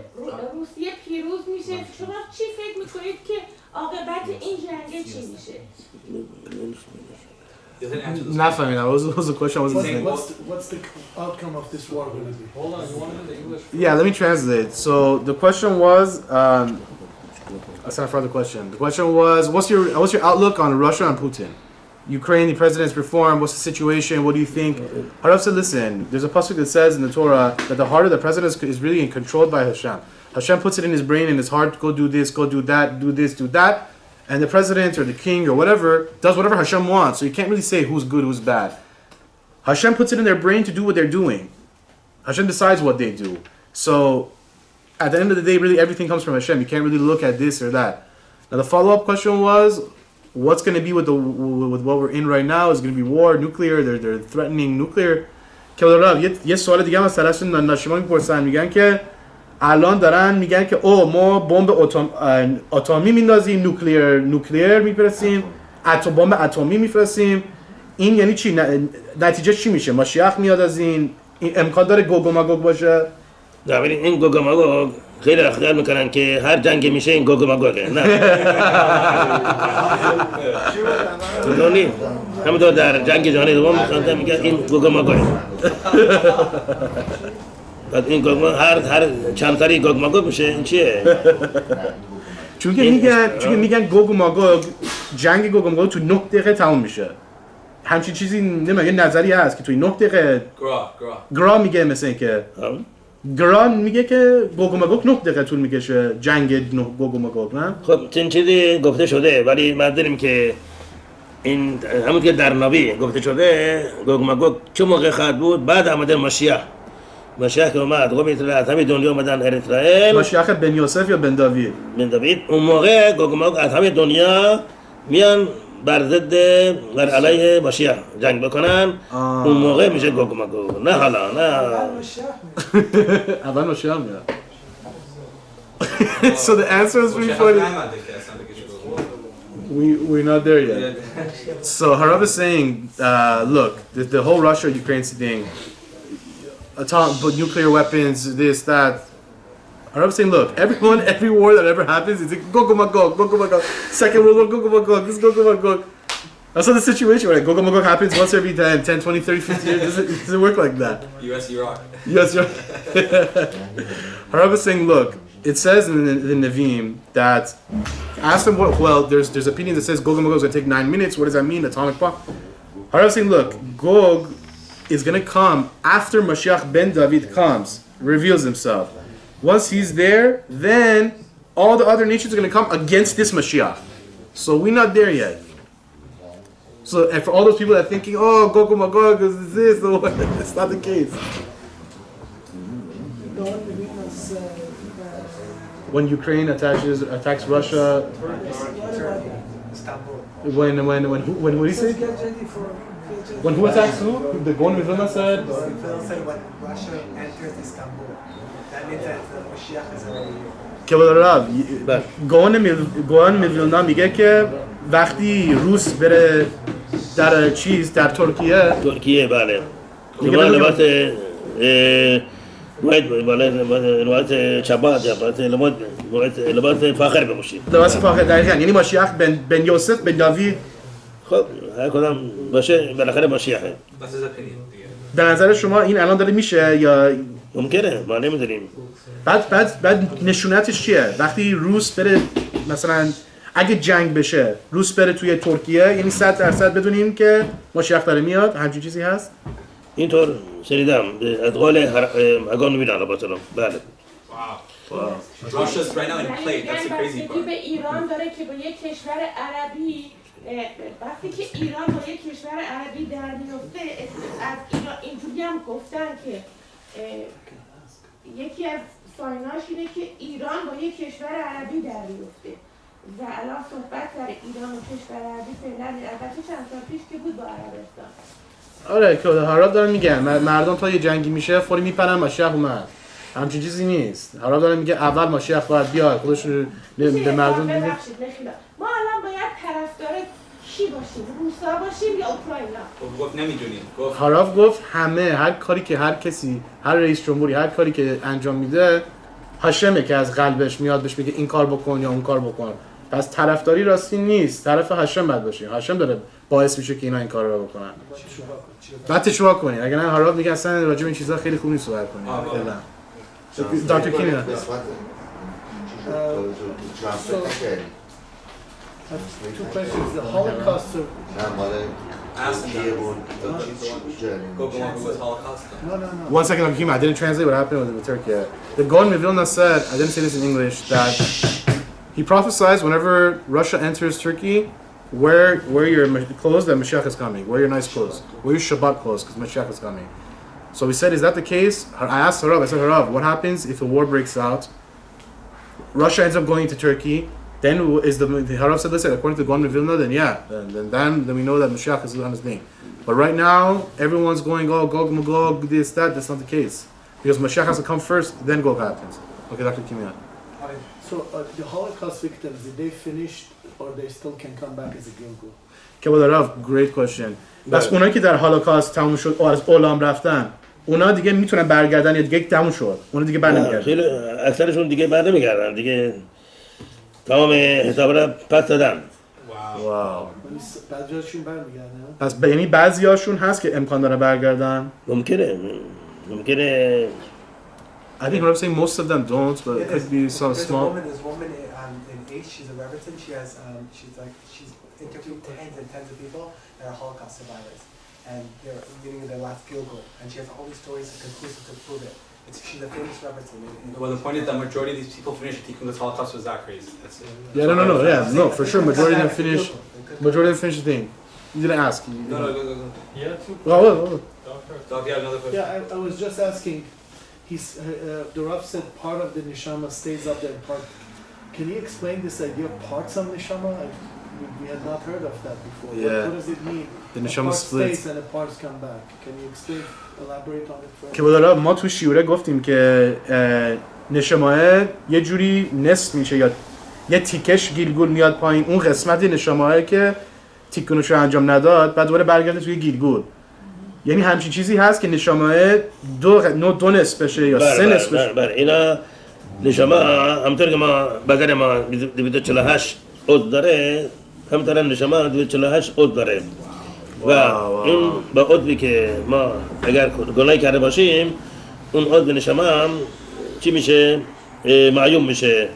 S5: روسیه پیروز میشه؟ شما چی فکر میکنید که عاقبت این جنگ چی میشه؟
S2: نفهمیدم. was the question?
S7: What's the outcome of this war going to be?
S3: Hold on, you want it in English?
S2: Yeah, let me translate. So the question was, that's not for the question. The question was, what's your outlook on Russia and Putin? Ukraine, the president's reform, what's the situation? What do you think? Harav said, listen, there's a pasuk that says in the Torah that the heart of the president is really controlled by Hashem. Hashem puts it in his brain and his heart, go do this, go do that, do this, do that. And the president or the king or whatever does whatever Hashem wants. So you can't really say who's good, who's bad. Hashem puts it in their brain to do what they're doing. Hashem decides what they do. So at the end of the day, really everything comes from Hashem. You can't really look at this or that. Now the follow-up question was, what's going to be with what we're in right now? Is going to be war, nuclear? They're threatening nuclear. یه سوال دیگه هم از طرف ناشیما میپرسن، میگن که الان دارن میگن که او ما بمب اتمی میندازیم، نوکلیر میفرستیم، بمب اتمی میفرستیم. این یعنی چی؟ نتیجه چی میشه؟ ماشیخ میاد از این امکان داره گوگ و ماگوگ باشه؟
S1: نه ولی این گوگ و ماگوگ خیلی خیال میکنن که هر جنگی میشه این گوگ و ماگوگه. نه دونی همونطور در جنگ جهانی دوم میگن این گوگ و ماگوگه. بعد این گوگ هر چند سالی گوگ ماگوگ میشه. این چیه؟
S2: چون میگن گوگ و ماگوگ، جنگ گوگ و ماگوگ تو 9 دقیقه تموم میشه. همچین چیزی نمیگه، یه نظری هست که توی 9 دقیقه گرا میگه، مثل اینکه گران میگه که گوگ و ماگوگ 9 دقیقه طول میکشه جنگ گوگ و ماگوگ. نه
S1: خب چند چیزی گفته شده ولی ما داریم که این همون که در نبی گفته شده گوگ و ماگوگ چه موقع خواهد بود؟ بعد آمدن ماشیخ که اومد قوم اسرائیل از همه دنیا اومدن اسرائیل.
S2: ماشیخ بن یوسف یا بن داوید؟
S1: بن داوید. اون موقع گوگ و ماگوگ از همه دنیا میان بر علیه ماشیخ جنگ بکنن. اون موقع میشه گوگ و ماگوگ، نه حالا. نه
S2: اول ماشیخ میاد. So the answer is pretty funny. We're not there yet. So Harav is saying, look, the whole Russia-Ukraine thing, nuclear weapons, this, that. Harav is saying, look, every war that ever happens, it's like Gog Magog, Gog Magog. Second World War, Gog Magog, this is Gog Magog. That's not the situation, right? Gog Magog happens once every 10, 20, 30, 50 years. It doesn't work like that.
S4: US, Iraq.
S2: US, Iraq. Harav is saying, look, it says in the Nevi'im that, ask them what, well, there's opinion that says Gog and Magog is going to take 9 minutes. What does that mean? Atomic bomb. Harav is saying, look, Gog is going to come after Mashiach ben David comes, reveals himself. Once he's there, then all the other nations are going to come against this Mashiach. So we're not there yet. So and for all those people that are thinking, oh, Gog and Magog is this, it's not the case. When Ukraine attacks Russia, when what do you say? When who attacks who? The Gaon Vilna said.
S8: When Russia enters Istanbul, that means that the Mashiach is already here.
S2: که برای گوان میلیونا میگه که وقتی روس بره در در ترکیه
S1: بله لباس لباس شبات لباس فاخر بپوشید
S2: لباس فاخر دقیقاً یعنی ماشیخ بن یوسف بن داوید
S1: خب هر کدام باشه بالاخره ماشیخه
S2: به نظر شما این الان داره میشه یا
S1: ممکنه ما نمیدونیم
S2: بعد نشونتش چیه وقتی روس بره مثلا اگه جنگ بشه روس بره توی ترکیه یعنی 100% بدونیم که ماشیخ داره میاد همچین چیزی هست
S1: اینطور شنیدم از قول اگان میدن باطلم بله
S4: Russia's right now in play. That's the crazy part.
S5: به ایران داره که با یک کشور عربی وقتی که ایران با یک کشور عربی در میفته از ایران اینجوری هم گفتن که یکی از سایناش اینه که ایران با یک کشور عربی در میفته و الان صحبت در ایران و کشور عربی فعلا البته چند سال پیش که بود با عربستان
S2: آره که هاراب دارن میگن مردم تا یه جنگی میشه فوری میپرن ماشیخ اومد همچین چیزی نیست هاراب دارن میگه اول ماشیخ باید بیاد خودش به مردم میگه
S5: ما الان باید طرفدار کی باشیم روسا باشیم یا اوکراینا
S4: گفت نمیدونیم
S2: هاراف گفت همه هر کاری که هر کسی هر رئیس جمهوری هر کاری که انجام میده هاشمه که از قلبش میاد بهش بگه این کار بکن یا اون کار بکن پس طرفداری راستی نیست طرف هاشم باید باشی هاشم داره باعث میشه که اینا این کار رو بکنن بعد تشویق کنی اگه نه هاراف میگه اصلا راجع به این چیزا خیلی خوب نیست صحبت کنی فعلا دکتر کیمیا
S7: Two questions. The Holocaust of...
S2: No. 1 second, Kim. I didn't translate what happened with Turkey. The Gaon Vilna said, I didn't say this in English, that he prophesies whenever Russia enters Turkey, wear your clothes that Mashiach is coming. Wear your nice clothes. Wear your Shabbat clothes because Mashiach is coming. So we said, is that the case? I asked Harav, I said, Harav, what happens if a war breaks out? Russia ends up going to Turkey. Then is the Harav said, listen, according to Gaon Vilna, then yeah, then we know that Mashiach is on his name. But right now, everyone's going, oh, Gog, Magog, this, that. That's not the case. Because Mashiach has to come first, then Gog happens. Okay, Dr. Kimian.
S7: So the Holocaust victims, did they finish or they still can come back as a Gilgul?
S2: Okay, well, Harav, great question. بس اونایی که در هولوکاست تموم شد از اولام رفتن اونا دیگه میتونن برگردن یا دیگه تموم شد اونا دیگه برنمیگردن
S1: خیلی اکثرشون دیگه برنمیگردن دیگه تمام حساب را پس دادن
S2: واو
S7: بعضیاشون برمیگردن
S2: پس یعنی بعضیاشون هست که امکان داره برگردن
S1: ممکنه
S2: I think I'm saying most of them don't, but it could be some small.
S8: There's a woman in H. She's a Rebbetzin. She's interviewed tens and tens of people that are Holocaust survivors, and they're living in their last Gilgul, and she has all these stories conclusive to prove it. She's a famous Rebbetzin.
S4: Well, the point is that majority of these people finish taking this Holocaust with Zachary's. That's it.
S2: Yeah, no, for sure. Majority of them finish the thing. You didn't ask.
S4: No.
S3: Yeah, two
S4: Doc, you have another question?
S7: Yeah, I was just asking. The Rav said part of the neshama stays up there. Part. Can you explain this idea of parts of neshama? We had not heard of that before.
S2: Yeah.
S7: What does it mean?
S2: The neshama splits
S7: and the parts come back. Can you explain? Elaborate on it further.
S2: که والا ما تو شیوره گفتیم که نشماه یه جوری نصف میشه یا یه تیکش گیلگول میاد پایین اون قسمتی نشماه که تیکنوش رو انجام نداد بعد دوباره برگرده توی گیلگول یعنی همچین چیزی هست که نشماه دو نصف بشه یا سه نصف بشه
S1: بله اینا نشماه همطور که ما بدن ما 248 عضو داره همطور نشماه 248 عضو داره و اون با عضوی که ما اگر گناهی کرده باشیم اون عضو نشمه هم چی میشه؟ معیوم میشه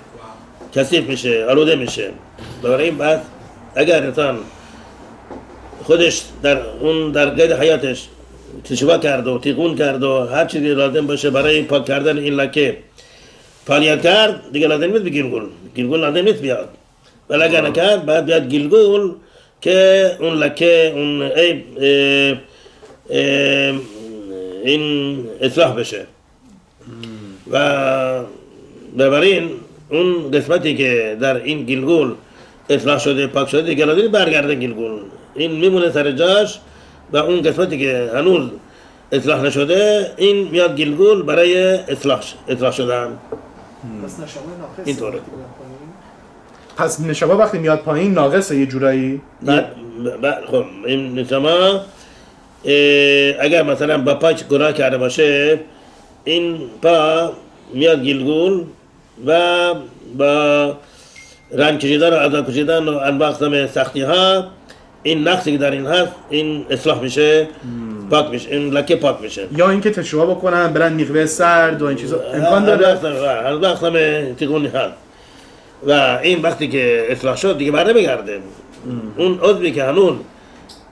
S1: کثیف میشه آلوده میشه بنابراین بعد اگر انسان خودش در قید حیاتش تشوا کرد و تیغون کرد و هر چیزی لازم باشه برای پاک کردن این لکه فعالیت کرد دیگه لازم نیست به گلگول لازم نیست بیاد ولی اگر نکرد باید بیاد گلگول که اون لکه اون این اصلاح بشه و بنابراین اون قسمتی که در این گلگول اصلاح شده پاک شده دیگه لازم برگرده گلگول این میمونه سر جاش و اون قسمتی که هنوز اصلاح نشده این میاد گلگول برای اصلاح شدن
S7: پس نشامه ناقص
S1: اینطوره.
S2: پس نشما وقتی میاد پایین ناقصه یه جورایی.
S1: خب این نشما اگر مثلا با پا گناه کرده باشه این پا میاد گلگول و با رنج کشیدن و عذاب کشیدن و انواع اقسام سختی ها این نقصی که در این هست این اصلاح میشه پاک میشه این لکه پاک میشه
S2: یا اینکه تشوها بکنن برن میقوه سرد و این چیزا امکان داره
S1: انواع اقسام تیغونی هست و این وقتی که اصلاح شد دیگه بر نمیگرده اون عضوی که هنوز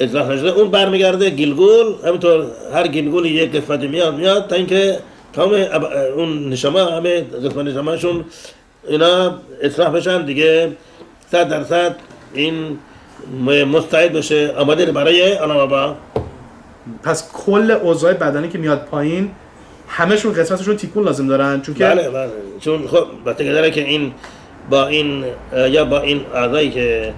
S1: اصلاح نشده اون برمیگرده گلگول همینطور هر گلگولی یک قسمتی میاد تا اینکه تمام اون نشما همه قسمت نشماشون اینا اصلاح بشن دیگه 100% این مستعد بشه آماده برای آنابا.
S2: پس کل اوضاع بدنی که میاد پایین همشون قسمتشون تیکون لازم دارن چون که
S1: بله چون خب وقتی که داره که این با این یا با این اعضایی که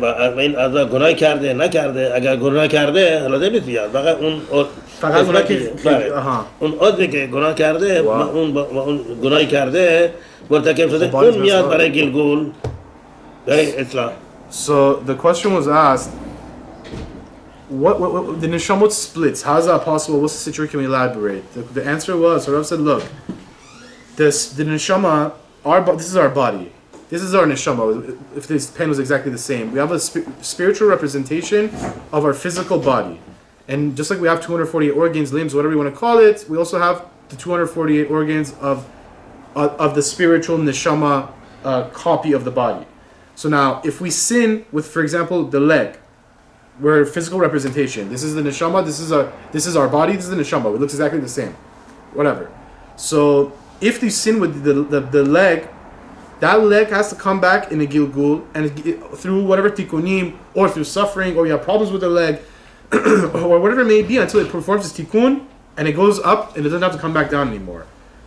S1: با این اعضا گناه کرده نکرده اگر گناه کرده لازم نیست بیاد فقط
S2: اونا که
S1: اون عضوی که گناه کرده با اون گناهی کرده مرتکب شده اون میاد برای گلگول برای اصلاح.
S2: So the question was asked, what the neshamot splits? How is that possible? What's the situation? Can we elaborate? The answer was, Harav said, look, the neshama, this is our body. This is our neshama. If this pen was exactly the same, we have a spiritual representation of our physical body, and just like we have 248 organs, limbs, whatever you want to call it, we also have the 248 organs of the spiritual neshama copy of the body. So now, if we sin with, for example, the leg, we're physical representation. This is the neshama. This is our body. This is the neshama. It looks exactly the same, whatever. So if you sin with the leg, that leg has to come back in a gilgul and through whatever tikkunim or through suffering or you have problems with the leg or whatever it may be until it performs its tikkun and it goes up and it doesn't have to come back down anymore.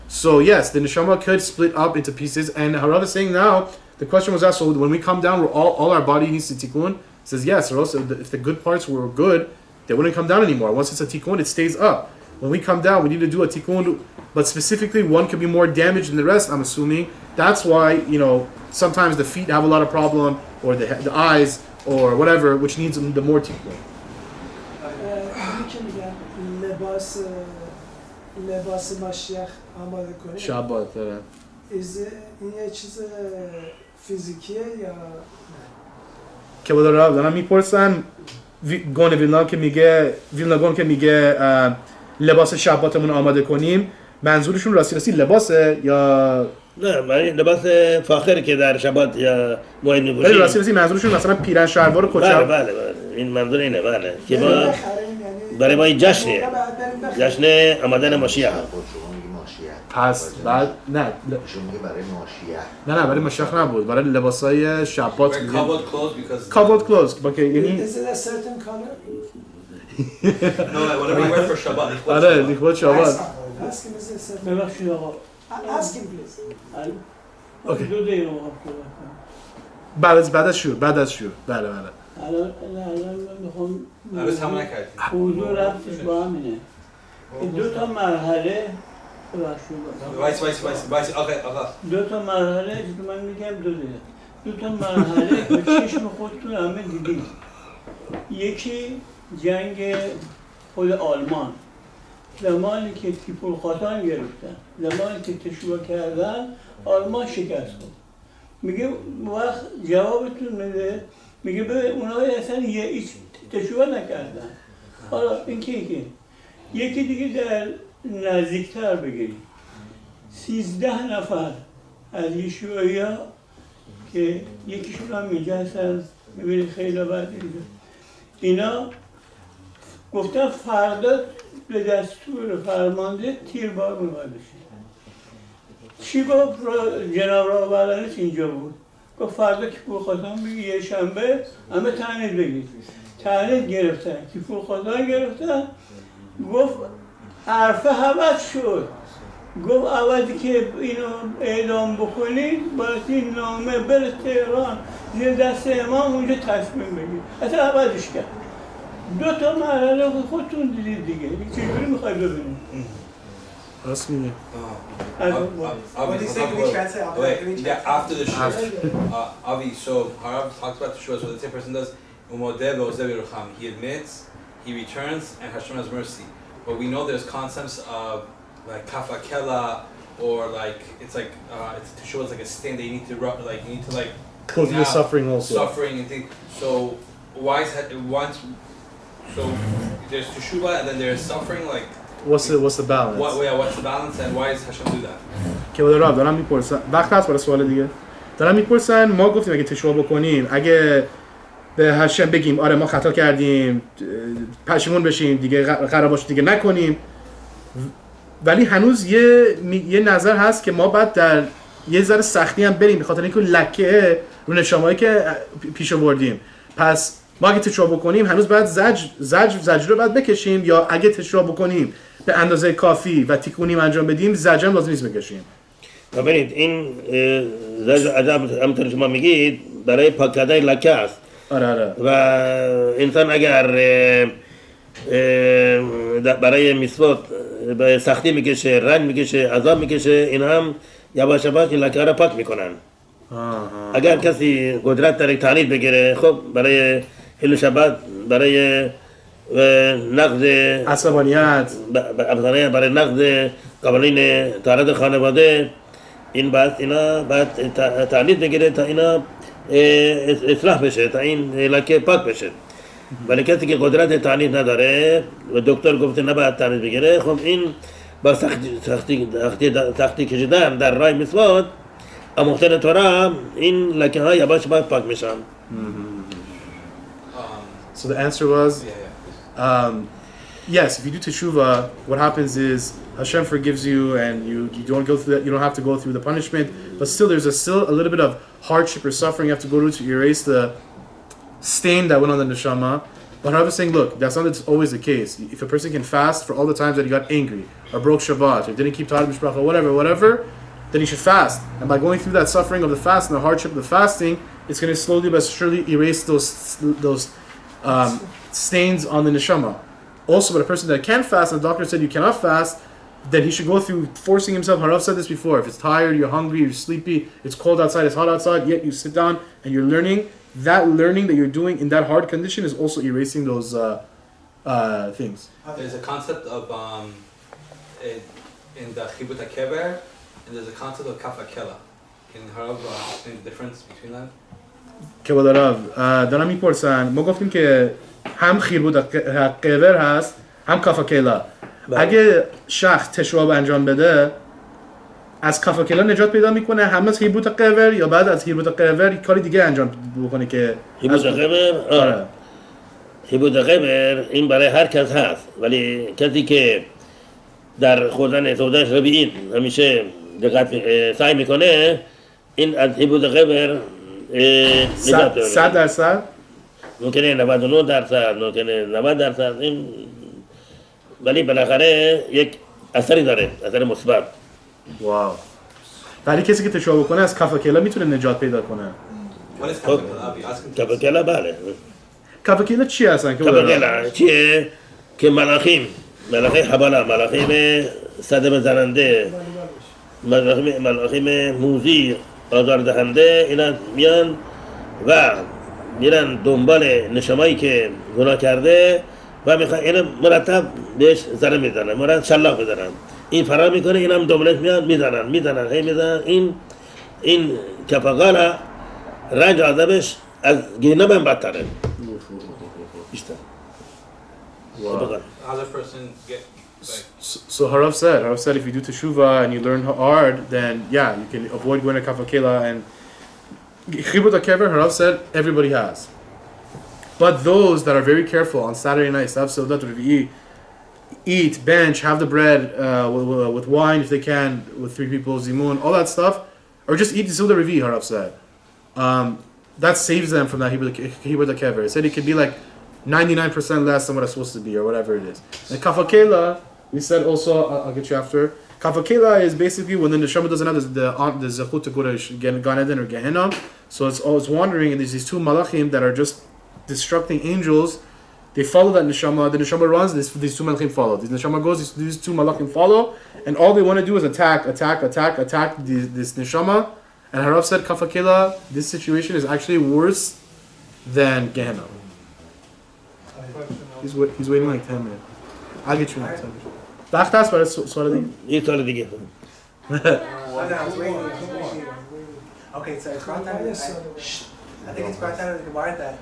S2: So yes, the neshama could split up into pieces. And Harav is saying now. The question was asked, so when we come down, all our body needs to tikkun? It says yes, or else if the good parts were good, they wouldn't come down anymore. Once it's a tikkun, it stays up. When we come down, we need to do a tikkun, but specifically one could be more damaged than the rest, I'm assuming. That's why, sometimes the feet have a lot of problem, or the eyes, or whatever, which needs the more tikkun.
S9: لباس ماشیخ آماده کنه.
S2: شابات.
S9: این یه چیز فیزیکیه یا
S2: که بود دارم میپرسن ویلناگون که میگه لباس شباتمون آماده کنیم منظورشون راستی لباسه یا
S1: نه من لباس فاخر که در شبات یا موعد می‌پوشیم
S2: ولی راستی منظورشون مثلا پیرن شلوار و کچه
S1: بله این منظور اینه بله که ما برای ما این جشن آمدن ماشیح
S2: پس بعد نه
S6: برای ماشیح
S2: نه برای ماشیح نبود برای لباسای شبات
S4: covered clothes
S2: okay یعنی
S9: Is it a certain color?
S4: No, whatever you wear for Shabbat.
S2: آره لیخواد شبات
S9: Ask him, is it a certain
S10: ببخشید آقا
S9: Ask him please.
S10: اوکی 2 دقیقه آقا
S2: بعد از شور بله
S10: الان من میخوام
S4: هنوز تمام نکردیم
S10: موضوع رفتش با همینه این 2 تا مرحله
S4: وایس آقا
S10: 2 تا مرحله که من میگم 2 دقیقه 2 تا مرحله به چشم خودتون همه دیدید یکی جنگ خود آلمان زمانی که تیپولخاتان گرفتن زمانی که تشویق کردن آلمان شکست خورد میگه وقت جوابتون میده میگه به اونها اصلا هیچ تشویق نکردن حالا این یکی دیگه در نزدیکتر بگیریم 13 نفر از یشوعیا که یکیشون هم اینجا هستن میبینید خیلی بعد اینا گفتن فردا به دستور فرمانده تیربار باید بشه چی گفت جناب راهبرانش اینجا بود. گفت فردا که پولخواستان بگی یه شنبه همه تعنید بگید. تعنید گرفتن که پولخواستان گرفتن. گفت حرفه عوض شد. گفت عوضی که اینو اعدام بکنید باید این نامه بره تهران زیر دست امام اونجا تصمیم بگید. اصلا عوضش کرد. 2 تا مرحله خودتون دیدید دیگه. چجوری میخوای ببینید؟
S2: راست میگه.
S8: What do you say? Can we translate?
S4: Yeah, after the shul. Avi, so Harav talks about the shul. So let's say a person does umodeh ve'ozeh v'rucham. He admits, he returns, and Hashem has mercy. But we know there's concepts of like kafakela, or like it's like it's to show it's like a stain that you need to like you need to like
S2: Go through the suffering also.
S4: Suffering and things. So why is that once? So there's teshuvah and then there's suffering. Like
S2: what's the balance?
S4: What's the balance and why does Hashem do that?
S2: که راب دارم میپرسن وقت هست برای سوال دیگه. دارم میپرسن ما گفتیم اگه تشویق بکنیم اگه به هشم بگیم آره ما خطا کردیم پشیمون بشیم دیگه قرار باشه دیگه نکنیم، ولی هنوز یه نظر هست که ما بعد در یه ذره سختی هم بریم به خاطر اینکه لکه رو نشامه‌ای که پیش آوردیم. پس ما اگه تشویق بکنیم هنوز باید زجر رو باید بکشیم، یا اگه تشویق بکنیم به اندازه کافی و تیکونیم انجام بدیم زجر لازم نیست بکشیم.
S1: ببینید این زجر عذاب همونطور شما میگید برای پاک کردن لکه است.
S2: آره.
S1: و انسان اگر برای میثوات به سختی میکشه، رنج میکشه، عذاب میکشه، این هم یواش یواش این لکه را پاک میکنن. اگر کسی قدرت داره تعنید بگیره، خب برای حل شبات، برای نقض
S2: عصبانیت،
S1: برای نقض قوانین طهارت خانواده، این اینا باید تعنید بگیره تا اینا اصلاح بشه، تا این لکه پاک بشه. ولی کسی که قدرت تعنید نداره و دکتر گفته نباید تعنید بگیره، خب این با سختی کشیدن در راه میثوات آموختن تورا این لکه ها یواش باید پاک میشن.
S2: So the answer was yes, if you do teshuvah, what happens is Hashem forgives you and you don't go through that, you don't have to go through the punishment, but still there's still a little bit of hardship or suffering you have to go through to erase the stain that went on the neshama. But Harav is saying, look, that's not always the case. If a person can fast for all the times that he got angry or broke Shabbat or didn't keep Torah Mishpacha, whatever, then he should fast. And by going through that suffering of the fast and the hardship of the fasting, it's going to slowly but surely erase those stains on the neshama. Also, but a person that can fast, and the doctor said you cannot fast, then he should go through forcing himself. Harav said this before. If it's tired, you're hungry, you're sleepy, it's cold outside, it's hot outside, yet you sit down and you're learning, that learning that you're doing in that hard condition is also erasing those things.
S4: There's a concept of in the Chibut HaKever, and there's a concept of Kafakela. Can Harav explain the difference between them?
S2: کباد Harav دارم میپرسن ما گفتیم که هم خیربود قیور هست هم کافاکلا. اگه شخص تشواب انجام بده از کافاکلا نجات پیدا میکنه هم از خیربود قیور، یا بعد از خیربود قیور کاری دیگه انجام بکنه که
S1: خیربود قیور خیربود قیور این برای هر کس هست، ولی کسی که در خوردن سوداش ربیعین همیشه دقت سعی میکنه این از خیربود قیور
S2: 100%؟
S1: ممکنه 99%، ممکنه 90%، این ولی بالاخره یک اثری داره، اثر مثبت.
S2: واو. ولی کسی که تشویق بکنه از کافاکلا میتونه نجات پیدا کنه.
S1: کافاکلا بله.
S2: کافاکلا چی هستن؟
S1: کافاکلا چیه؟ که ملاخیم حبالا، ملاخیم صدمه زننده، ملاخیم موذی، آزار دهنده، اینا میان و میرن دنبال نشمایی که گناه کرده و میخوان اینو مرتب بهش ضربه میزنن، مرتب شلاق میزنن، این فرار میکنه، اینم دنبالش میاد میزنن. این کفاقالا رنج عذابش از گینه من بدتره. بیشتر.
S4: How does a person get
S2: So Harav said if you do teshuvah and you learn hard, then yeah, you can avoid going to kafakela. And Chibut HaKever, Harav said everybody has. But those that are very careful on Saturday nights, they have Seudat Revi'i, eat, bench, have the bread with wine if they can, with 3 people, zimun, all that stuff, or just eat the Suda Revi, Harav said. That saves them from that Hebrew kever. It said it could be like 99% less than what it's supposed to be, or whatever it is. And kafakela, we said also, I'll get you after. Kafakela is basically when the neshama doesn't have the zechut to go to Gan Eden or Gehenna, so it's wandering, and there's these 2 malachim that are just destructing angels. They follow that neshama. The neshama runs. These 2 malachim follow. The neshama goes. These 2 malachim follow, and all they want to do is attack this neshama. And Harav said, "Kafakela, this situation is actually worse than Gehenna." He's waiting like 10 minutes. I'll get you next time. Bachtas, but it's sort of thing.
S1: You told it again.
S8: Okay, so it's brought down. I think it's brought down in the Gemara that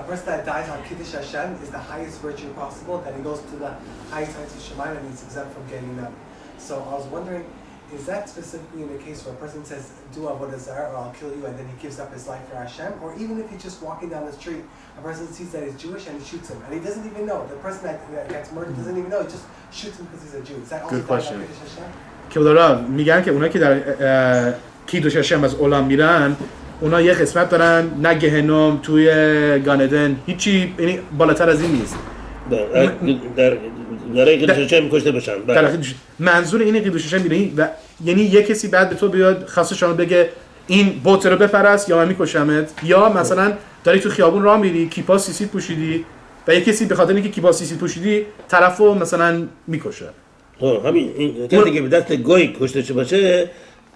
S8: a person that dies on Kiddush Hashem is the highest virtue possible. That he goes to the highest heights of Shemayim and he's exempt from getting them. So I was wondering, is that specifically in the case where a person says, "Do avodah zarah or I'll kill you," and then he gives up his life for Hashem, or even if he's just walking down the street, a person sees that he's Jewish and he shoots him, and he doesn't even know. The person that gets murdered doesn't even know. He just shoots him because he's a Jew. Is that also
S2: Good question.
S8: Kiddush Hashem?
S2: کبلارا میگن که اونایی که در کیدوش هشم از عالم میرن اونا یه قسمت دارن نه گهنم توی گاندن هیچی یعنی بالاتر از این نیست
S1: در قیدوش هشم کشته بشن
S2: منظور اینه قیدوش هشم میره و یعنی یه کسی بعد به تو بیاد خاص شما بگه این بوت رو بپرست یا من میکشمت یا مثلا داری تو خیابون راه میری کیپا سیسیت پوشیدی و یه کسی به خاطر اینکه کیپا سیسیت پوشیدی طرفو مثلا میکشه
S1: همین این کسی که به دست گوی کشته باشه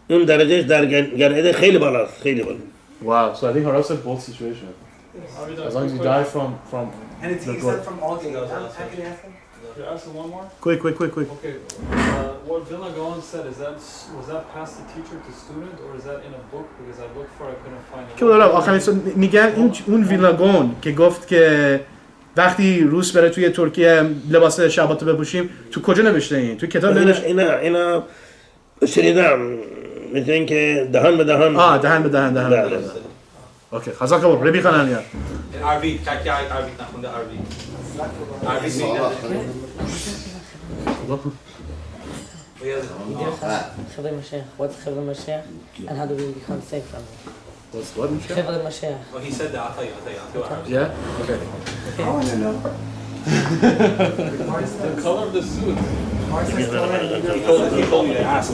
S1: اون درجهش در گرده خیلی بالاست خیلی بالا.
S2: Wow, so I think Harav said both situations. As long as you die from
S8: and it's exempt from all gain. Can you ask him?
S11: Can I ask him one more?
S2: Quick.
S11: Okay, what Vilna Gaon said, was that past the teacher to student, or is that in a book? Because I looked for it, I couldn't find it.
S2: که آخرین میگن اون ویلاگون که گفت که وقتی روس بره توی ترکیه لباس شبات رو بپوشیم تو کجا نوشته این؟ تو کتاب نوشته؟
S1: اینا شنیدم مثل اینکه دهان به دهان
S2: دهن به دهن اوکی خزاک بود ربی خانانیا
S4: عربی که عربی نخونده عربی
S12: Chevre Mashiach. What's Chevre Mashiach? And how do we become safe from it?
S2: What's what?
S12: Chevre Mashiach.
S4: Oh, he said that. I'll tell you.
S2: Yeah? Okay.
S9: I want to know.
S11: The color of the suit.
S4: He told me to ask.